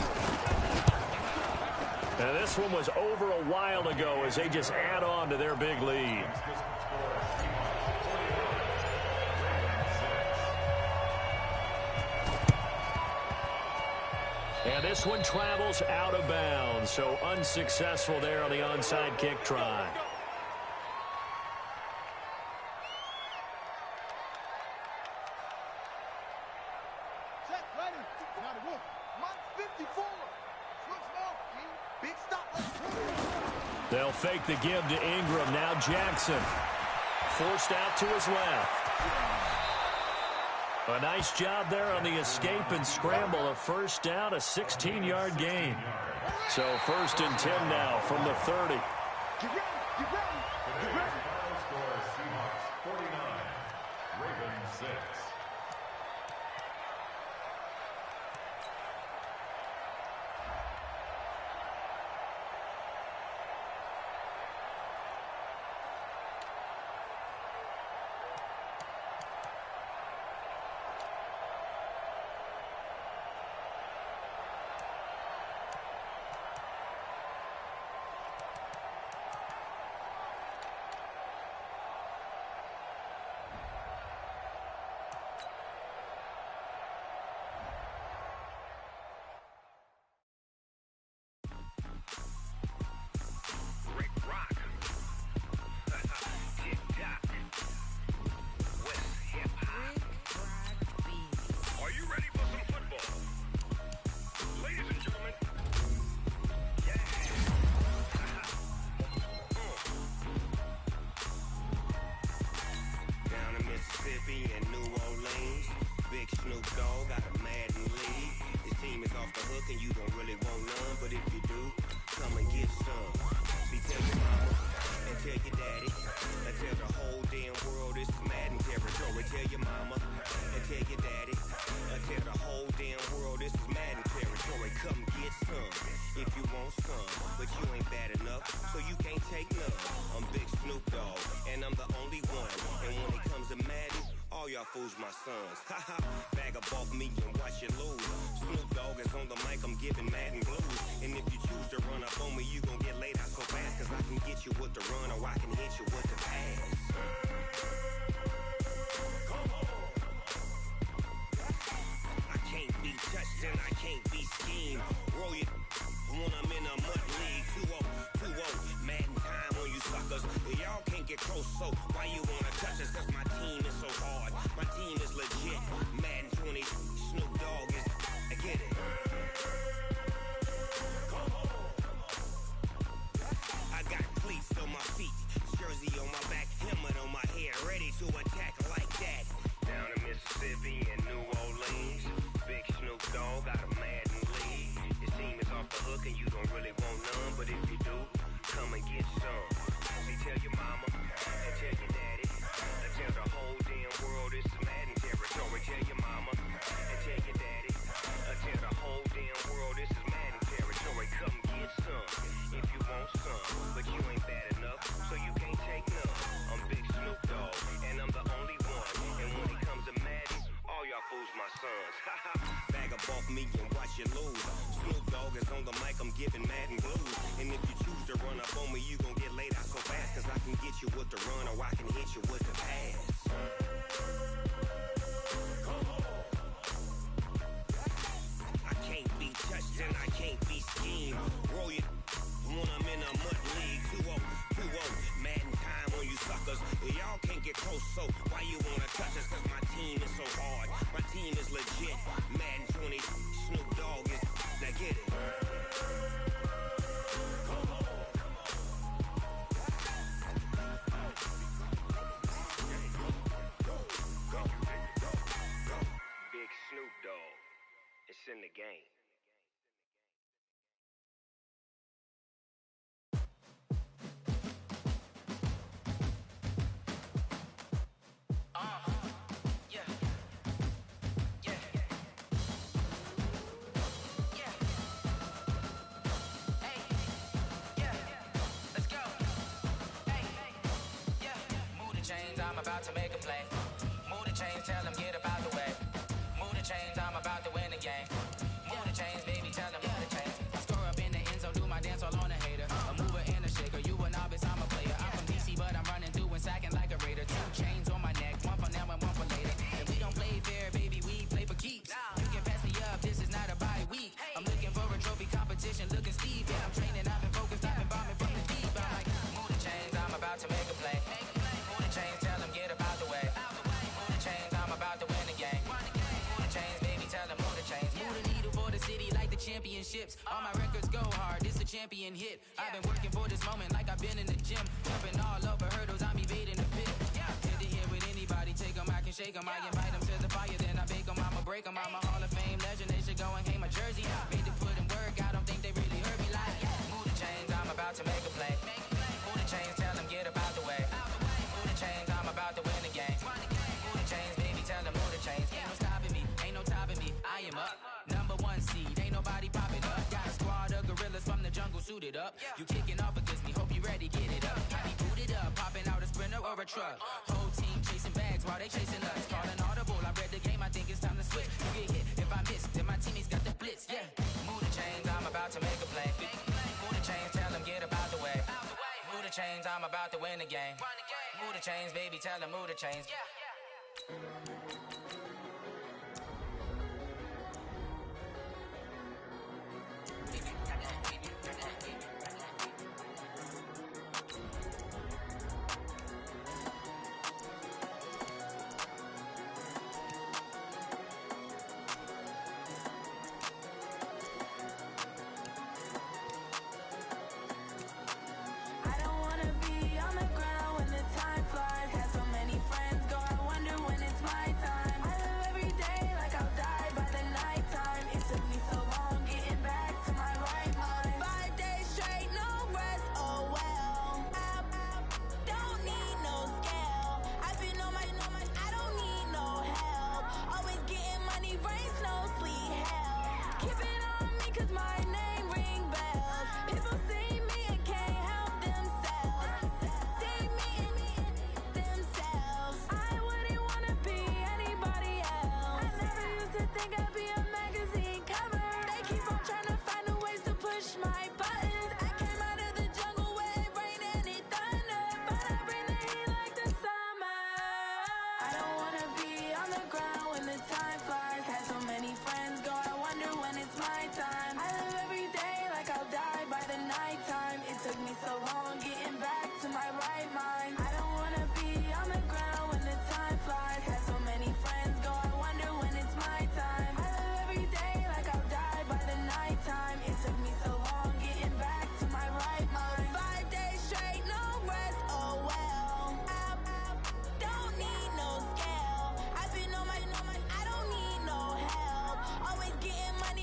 And this one was over a while ago as they just add on to their big lead. And this one travels out of bounds, so unsuccessful there on the onside kick try. They'll fake the give to Ingram. Now Jackson. Forced out to his left. A nice job there on the escape and scramble. A first down, a 16-yard gain. So 1st and 10 now from the 30. Get ready. Final score, Seahawks 49, Ravens 6. And New Orleans, big Snoop Dogg got a Madden league. His team is off the hook and you don't really want none, but if you do, come and get some. See, tell your mama and tell your daddy, and tell the whole damn world this is Madden territory. Tell your mama and tell your daddy, and tell the whole damn world this is Madden territory. Come get some if you want some, but you ain't bad enough, so you can't take none. I'm Big Snoop Dogg, and I'm the only one. And when it comes to Madden, all y'all fools my sons. Haha, bag up off me and watch you lose. Snoop Dogg is on the mic, I'm giving Madden blues. And if you choose to run up on me, you gon' get laid out so fast, cause I can get you with the run or I can hit you with the pass. Come on. I can't be touched and I can't be schemed. Roll you when I'm in a mud league. 2-0, Madden time on you suckers. Y'all can't get close, so why you wanna touch us? Cause my team is so hard. legit. Madden 20, Snoop Dogg is, I get it. I got cleats on my feet, jersey on my back, helmet on my head, ready to attack like that. Down in Mississippi and New Orleans, big Snoop Dogg got a Madden lead. Your team is off the hook and you don't really want none, but if you do, come and get some. See, tell your mama and tell your daddy, and tell the whole damn world it's Madden territory. Tell your mama and tell your daddy, and tell the whole damn world this is Madden territory. Come get some if you want some, but you ain't bad enough, so you can't take none. I'm Big Snoop Dogg, and I'm the only one. And when it comes to Madden, all y'all fools my sons. Bag up off me and watch you lose. Snoop Dogg is on the mic, I'm giving Madden blues. And if you choose to run up on me, you gon' get laid out so fast, cause I can get you with the run or I can hit you with the pass. I can't be touched and I can't be schemed. Roll you when I'm in a mud league. 2-0, 2-0, Madden time on you suckers. Y'all can't get close, so why you wanna touch us? Cause my team is so hard, my team is legit. Madden 20, Snoop Dogg is, now get it. Big Snoop Dogg, it's in the game. I'm about to make a play. Move the chains, tell them get up out the way. Move the chains, I'm about to win the game. Move the chains, baby, tell them move the chains. I score up in the end zone, do my dance all on a hater. A mover and a shaker, you a novice, I'm a player. I'm from DC, but I'm running through and sacking like a raider. 2 chains on my neck, one for now and one for later. And we don't play fair, baby, we play for keeps. You can pass me up, this is not a bye week. I'm looking for a trophy competition, looking Steve. Yeah, I'm training, I've been focused, I've been bombing from the deep. I'm like, move the chains, I'm about to make a play. Move the chains, tell them get up out the way. Move the chains, I'm about to win the game. Move the chains, baby, tell them move the chains. Move the needle for the city like the championships. All my records go hard, this a champion hit. I've been working for this moment like I've been in the gym. Jumping all over hurdles, I'm evading the pit. Hit to hit with anybody, take them, I can shake them. I invite them to the fire, then I bake them, I'ma break them. I'm a Hall of Fame legend, they should go and hang my jersey. Made to put in work, I don't think they really heard me like, move the chains, I'm about to make a play. Move the chains, tell them get up out the way. Move the chains, I'm about to win the game. Move the chains, baby, tell them move the chains. Ain't no stopping me, ain't no topping me. I am up, number 1 seed, ain't nobody popping up. Got a squad of gorillas from the jungle suited up. You kicking off against me, hope you ready, get it up. I be booted up, popping out a Sprinter or a truck. Whole team chasing bags while they chasing us. Calling audible, I read the game, I think it's time to switch. You get hit, if I miss, then my teammates got the blitz, yeah. Move the chains, I'm about to make a play. Move the chains, tell them get up out the way. Move the chains, I'm about to win the game. Move the chains, baby, tell them move the chains. I don't wanna be on the ground when the time flies. Had so many friends go, I wonder when it's my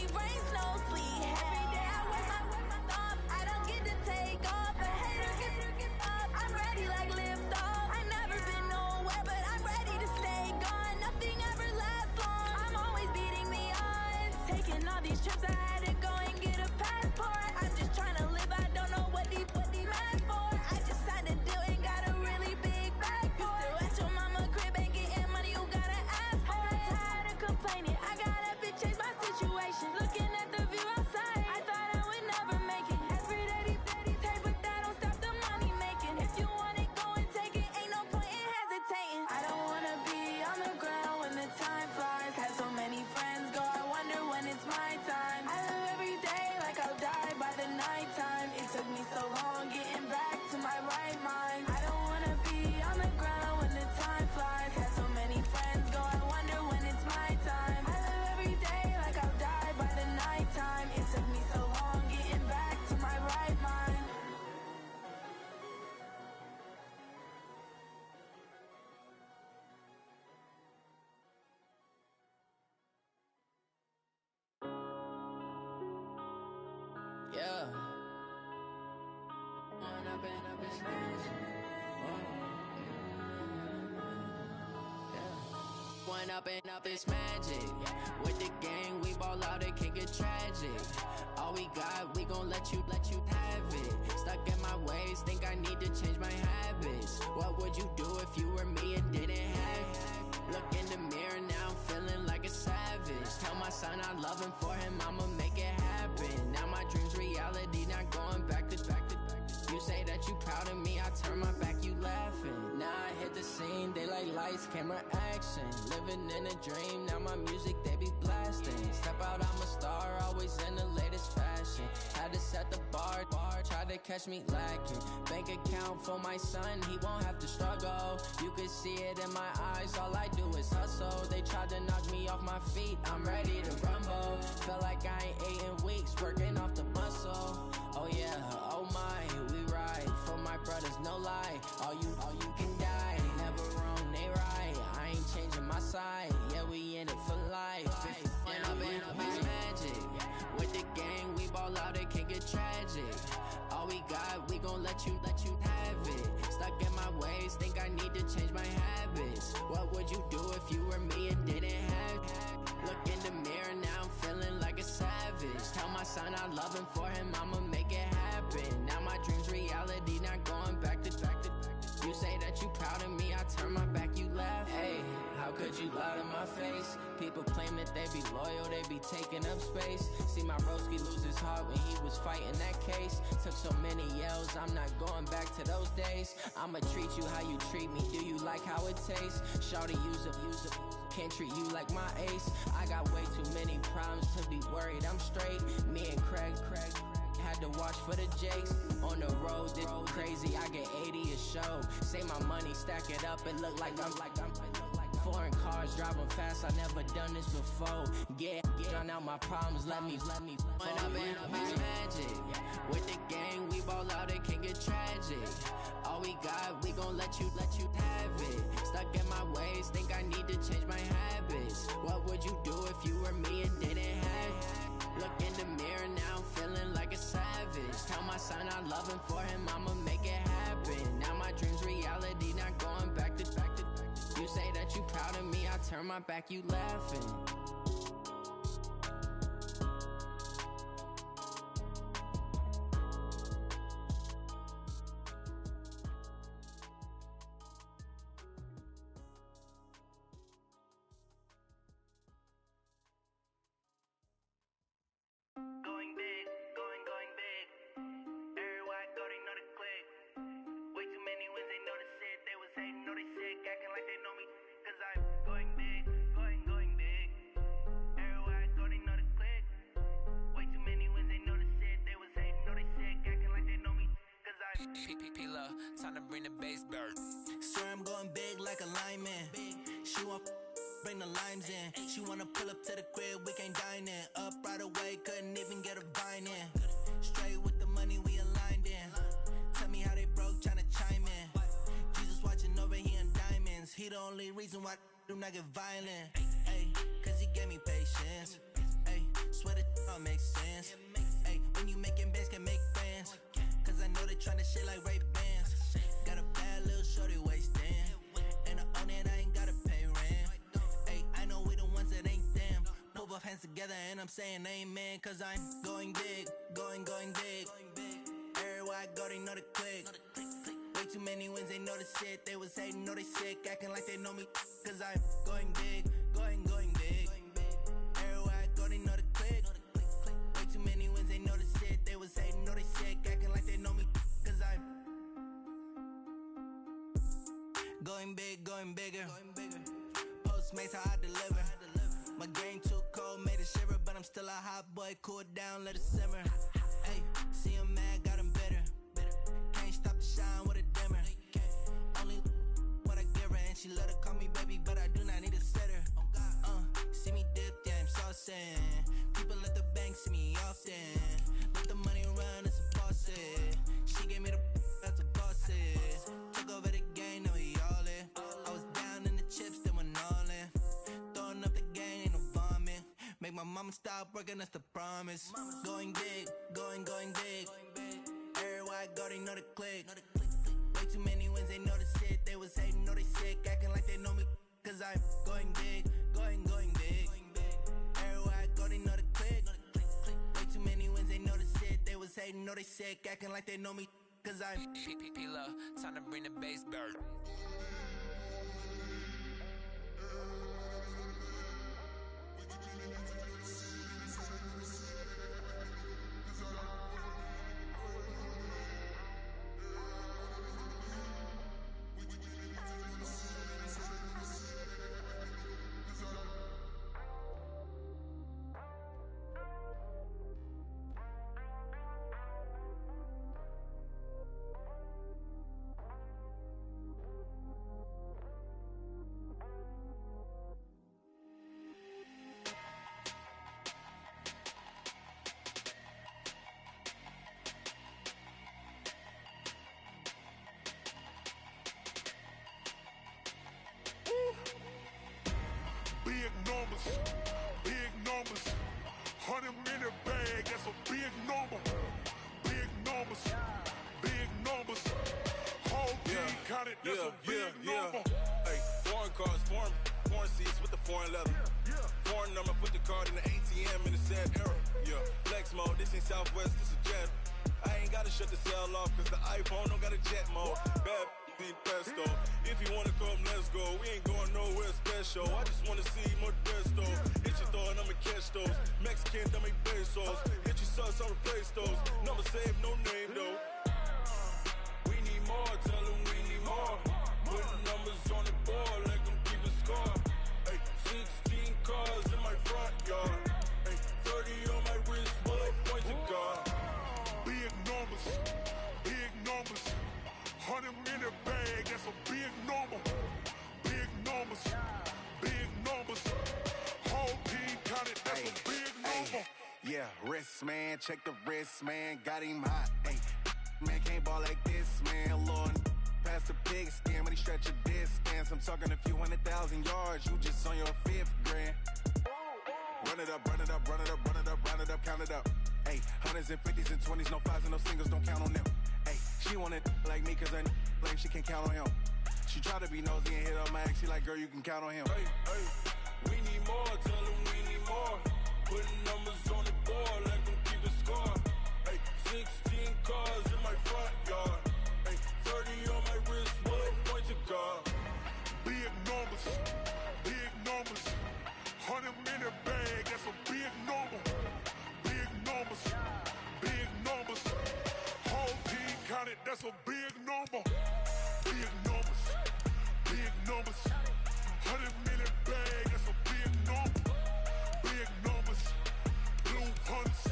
need rain, no sleep. Every day I work my thumb. I don't get to take off. A hater get up. I'm ready like lift off. I never been nowhere, but I'm ready to stay gone. Nothing ever lasts long. I'm always beating the odds. Taking all these trips, I had to go and get a passport. I'm just trying to live. I don't know what the mad for. I just signed a deal and got a really big bag for it. You still at your mama crib and getting money, you gotta ask for it. I'm tired of complaining. I gotta change my situation. Looking at the view outside, I thought I would never make it. Every day take, but that don't stop the money making. If you want it, go and take it. Ain't no point in hesitating. I don't wanna be on the ground when the time flies. Had so many friends go, I wonder when it's my time. I live every day like I'll die by the nighttime. It took me so long getting back to my right mind. I don't wanna be on the ground when the time flies. Had so many friends go, I wonder when it's my time. I live every day like I'll die by the nighttime. It took me so long getting back to my right mind. Yeah. One up and up is magic. One up and up is magic. With the gang, we ball out, it can get tragic. All we got, we gon' let you have it. Stuck in my ways, think I need to change my habits. What would you do if you were me and didn't have it? Look in the mirror, now I'm feeling like a savage. Tell my son I love him, for him I'ma make it happen. Now my dream's reality, not going back to. You say that you proud of me, I turn my back, you laughing. Now I hit the scene, daylight lights, camera action. Living in a dream, now my music, they be blasting. Step out, I'm a star, always in the latest fashion. Had to set the bar, try to catch me lacking. Bank account for my son, he won't have to struggle. You can see it in my eyes, all I do is hustle. They tried to knock me off my feet, I'm ready to rumble. Felt like I ain't ate in weeks, working off the muscle. Oh yeah, oh my, we ride for my brothers, no lie. All you can die, never wrong, they right. I ain't changing my side, yeah, we in it for life. When up and up is magic. With the gang, we ball out, it can get tragic. All we got, we gon' let you have it. Stuck in my ways, think I need to change my habits. What would you do if you were me and didn't have it? Look in the mirror, now I'm feeling like a savage. Tell my son I love him, for him I'ma make it happen. Now my dream's reality, not going back to. You say that you proud of me, I turn my back, you laugh. Hey, how could you lie to my face? People claim that they be loyal, they be taking up space. See my broski lose his heart when he was fighting that case. Took so many yells, I'm not going back to those days. I'ma treat you how you treat me, do you like how it tastes? Shawty, use up. Can't treat you like my ace. I got way too many problems to be worried, I'm straight. Me and Craig had to watch for the Jakes. On the road, this crazy, I get 80 a show. Say my money, stack it up, it look like I'm foreign cars, driving fast, I never done this before. Get drown out my problems, let me When up and up is magic. With the gang, we ball out, it can get tragic. All we got, we gon' let you have it. Stuck in my ways, think I need to change my habits. What would you do if you were me and didn't have it? Look in the mirror, now I'm feeling like a savage. Tell my son I love him, for him I'ma make it happen. Now my dream's reality, not going back to. You say that you proud of me, I turn my back, you laughing. Going big, going big. Everywhere I go, they know the click. Way too many wins, they know the shit. They was hating, know they sick, acting like they know me. Cause I'm going big, going big. Everywhere I go, they know the click. Way too many wins, they know the shit. They was hating, know they sick, acting like they know me. Cause I'm P-P-P-Lo, time to bring the bass back. swear I'm going big like a lineman. She want bring the limes in. She wanna pull up to the crib, we can't dine in. Up right away, couldn't even get a vine in. Straight with the money, we aligned in. Tell me how they broke, tryna chime in. Jesus watching over, he in diamonds. He the only reason why I do not get violent. Ay, cause he gave me patience. Ay, swear to all makes sense. Hey, when you making bands, can make friends. Cause I know they tryna shit like Ray-Bans. Got a bad little shorty wasting. And I own it, I ain't gotta pay rent. Hey, I know we the ones that ain't them. Put both hands together and I'm saying amen. Cause I'm going big, going big. Everywhere I go, they know the click. Way too many wins, they know the shit. They was hating, know they sick, acting like they know me. Cause I'm going big, going big. Everywhere I go, they know the click. Way too many wins, they know the shit. They was hating, know they sick, acting like they know me. Cause I'm going big, going bigger. Postmates how I deliver. My game too cold, made it shiver. But I'm still a hot boy, cool it down, let it simmer. Hey, see him mad, got him bitter. Can't stop the shine with a dimmer. Only what I give her, and she let her call me baby, but I do not need a sitter. See me dip, yeah, I'm saucing. People at the bank see me often. Let the money run, it's a faucet. She gave me the that's a bosses. Took over the game, now we all in. I was down in the chips, then went all in. Throwing up the game, ain't no bombing. Make my mama stop working, that's the promise. Going big, going big. Everywhere I go, they know the click. Way too many wins, they know the shit. They was hating, know they sick, acting like they know me. Cause I'm going big, going big. Everywhere I go, they know the click. Way too many wins, they know the shit. They was hating, know they sick, acting like they know me. Cause I'm P-P-P-Love, time to bring the bass back. Big numbers, 100-minute bag, that's a big number. Big numbers, whole team counted, that's a big number. Hey, foreign cars, foreign seats with the foreign leather. Foreign number, put the card in the ATM in the sad era. Yeah, flex mode, this ain't Southwest, this a jet. I ain't gotta shut the cell off, cause the iPhone don't got a jet mode. Bad in pesto. If you wanna come, let's go. We ain't going nowhere special. I just wanna see Modesto. Hit your thought, I'ma catch those. Mexican, dummy pesos. Hit your sus, I'll replace those. Number saved, no name though. We need more, tell them we need more. Putting numbers on the board like I'm keeping score. Hey, 16 cars in my front yard. Hey, 30 on my wrist, bullet point to God. Big numbers, 100-minute bag, that's a big number. Big numbers, whole team counted, that's a big number. Yeah, wrist man, check the wrist man, got him hot. Ay, man can't ball like this, man. Lord, past the pig skin, but he stretch a distance. I'm talking a few 100,000 yards, you just on your 5th grand. Run it up, count it up. Ay, hundreds and 50s and 20s, no 5s and no singles, don't count on them. Ay, she want it like me, cause I blame she can't count on him. She try to be nosy and hit up my ex, she like, girl, you can count on him. Hey, we need more, tell them we need more. Putting numbers on the board like I'm keeping score. Hey, 16 cars in my front yard. Hey, 30 on my wrist, bullet point to God. Big numbers, 100-minute bag, that's a big number. Big numbers, whole team counted, that's a big number. Big numbers, 100-minute bag, that's a big number. Big numbers, blue hunts,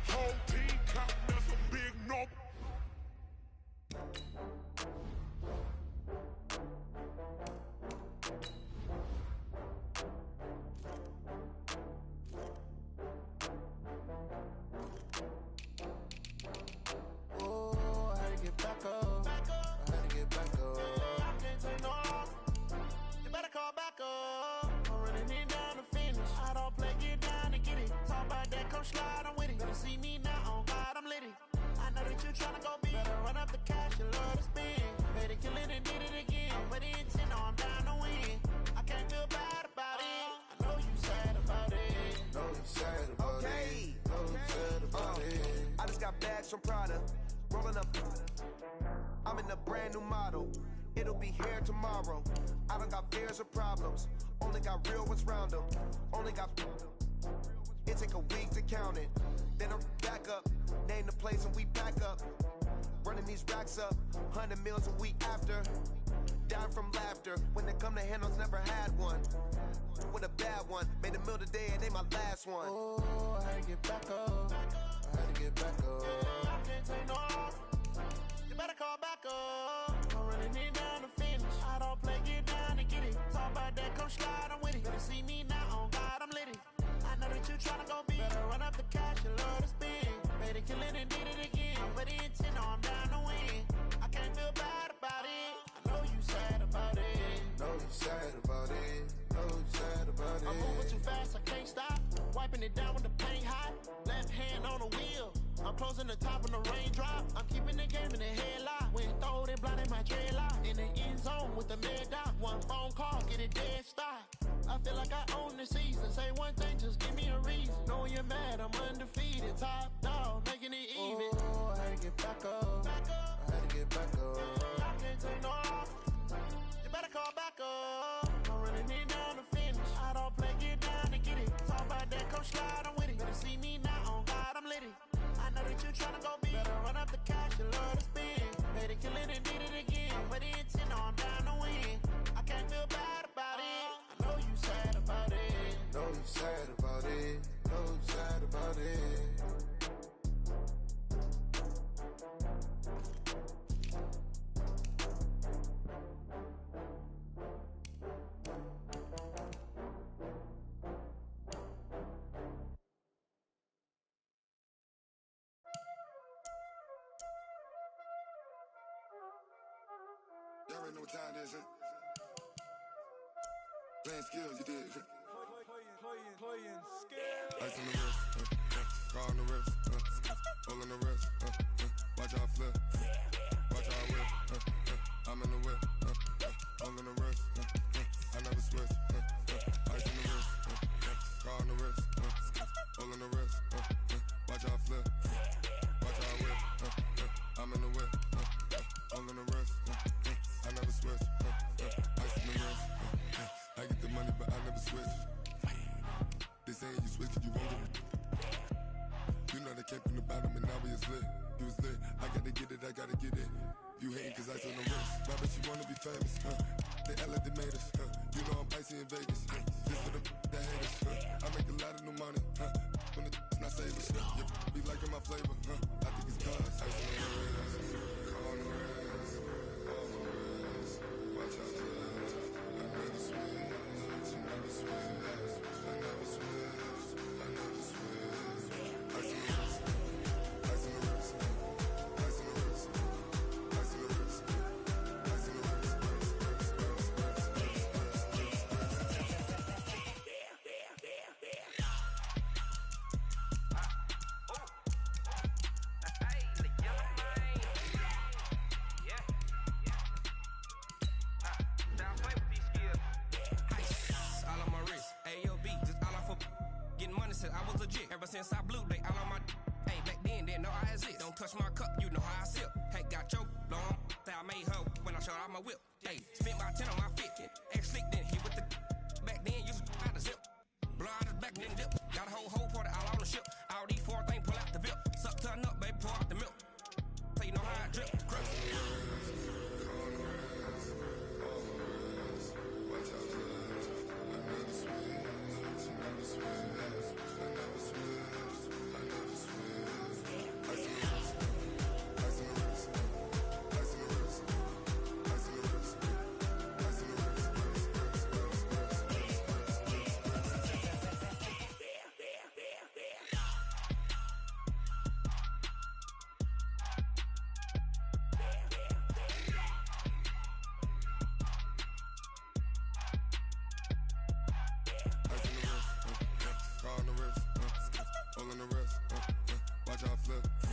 whole team counting, that's a big number. Oh, I had to get back up. I had to get back up. I can't take no loss. come slide, I'm with it. Better see me now, on God, I'm litty. I know that you tryna go big. Better run up the cash, you love to spend. Better kill it and did it again. I'm with the intent, no, I'm down to win. I can't feel bad about it. I know you sad about it. Know you sad about it. Know you sad about it. I just got bags from Prada. Rolling up. I'm in a brand new model. It'll be here tomorrow. I don't got fears or problems. Only got real ones round them. Only got. It take a week to count it. Then I'm back up. Name the place and we back up. Running these racks up. 100 meals a week after. Dying from laughter. When they come to handles, never had one. With a bad one. Made a meal today and they my last one. Oh, I had to get back up. I had to get back up. I can't take no off. You better call back up. I'm running it down to finish. I don't play, get down to get it. Talk about that, come slide, I'm with it. Better see me now, on God, I'm litty. I know that you tryna go big. Better run up the cash, you love to spend. Better kill it and did it again. I'm with the intent, no, I'm down to win. I can't feel bad about it. I know you sad about it. Know you sad about it. Know you sad about it. I'm moving too fast, I can't stop. Wiping it down with the paint hot. Left hand on the wheel. I'm closing the top when the raindrop. I'm keeping the game in the headlock. When throw it, blinded my dreadlock. In the end zone with the mad dot. One phone call, get it dead stop. I feel like I own the season. Say one thing, just give me a reason. Knowing you're mad, I'm undefeated. Top dog, making it even. Oh, I had to get back up. I had to get back up. I can't take no off. You better call back up. I'm running it down to finish. I don't play, get down to get it. Talk about that, come slide, I'm with it. Better see me now, on God, I'm litty. I know that you tryna go big. Better run up the cash, you love to spend. Better kill it and did it again. But the intent, no, I'm down to win. I can't feel bad about it. I know you sad about it. Know you sad about it. Know you sad about it. Y'all already know what time it is, huh? Playing skills, you did. Playing skills. Ice on the wrist, car on the wrist, hole in the wrist, watch out flip, watch out whip, I'm in the whip, hole in the wrist, I never switch, ice on the wrist, car on the wrist, hole in the wrist, watch out flip, watch out whip, I'm in the whip, hole in the wrist, I never switch, ice on the wrist, I get the money but I never switch. They saying you switch, you won't get it. You know they came from the bottom and now we is lit. You was lit, I gotta get it, I gotta get it. You hating cause I on the wrist. Why bet you wanna be famous, They LA they made us, You know I'm icy in Vegas, This for the that hate us, I make a lot of new money, When it's not savers, Be liking my flavor, I think it's cause ice on the wrist, on the wrist, on the wrist. Watch out, I never switch, I never switch. Ever since I blew, they all on my hey, back then, didn't know I exist. Don't touch my cup, you know how I sip. Hey, got your long, I made her when I showed out my whip. Hey, spent my 10 on my 50. Ex-slick, then hit with the back then, used to out the zip. Blow out his back, then dip. Got a whole party all on the ship. All these four things, pull out the VIP. Suck, turn up, baby, pour out the milk. So you know how I drip. Crush. all in the wrist, watch how I flip.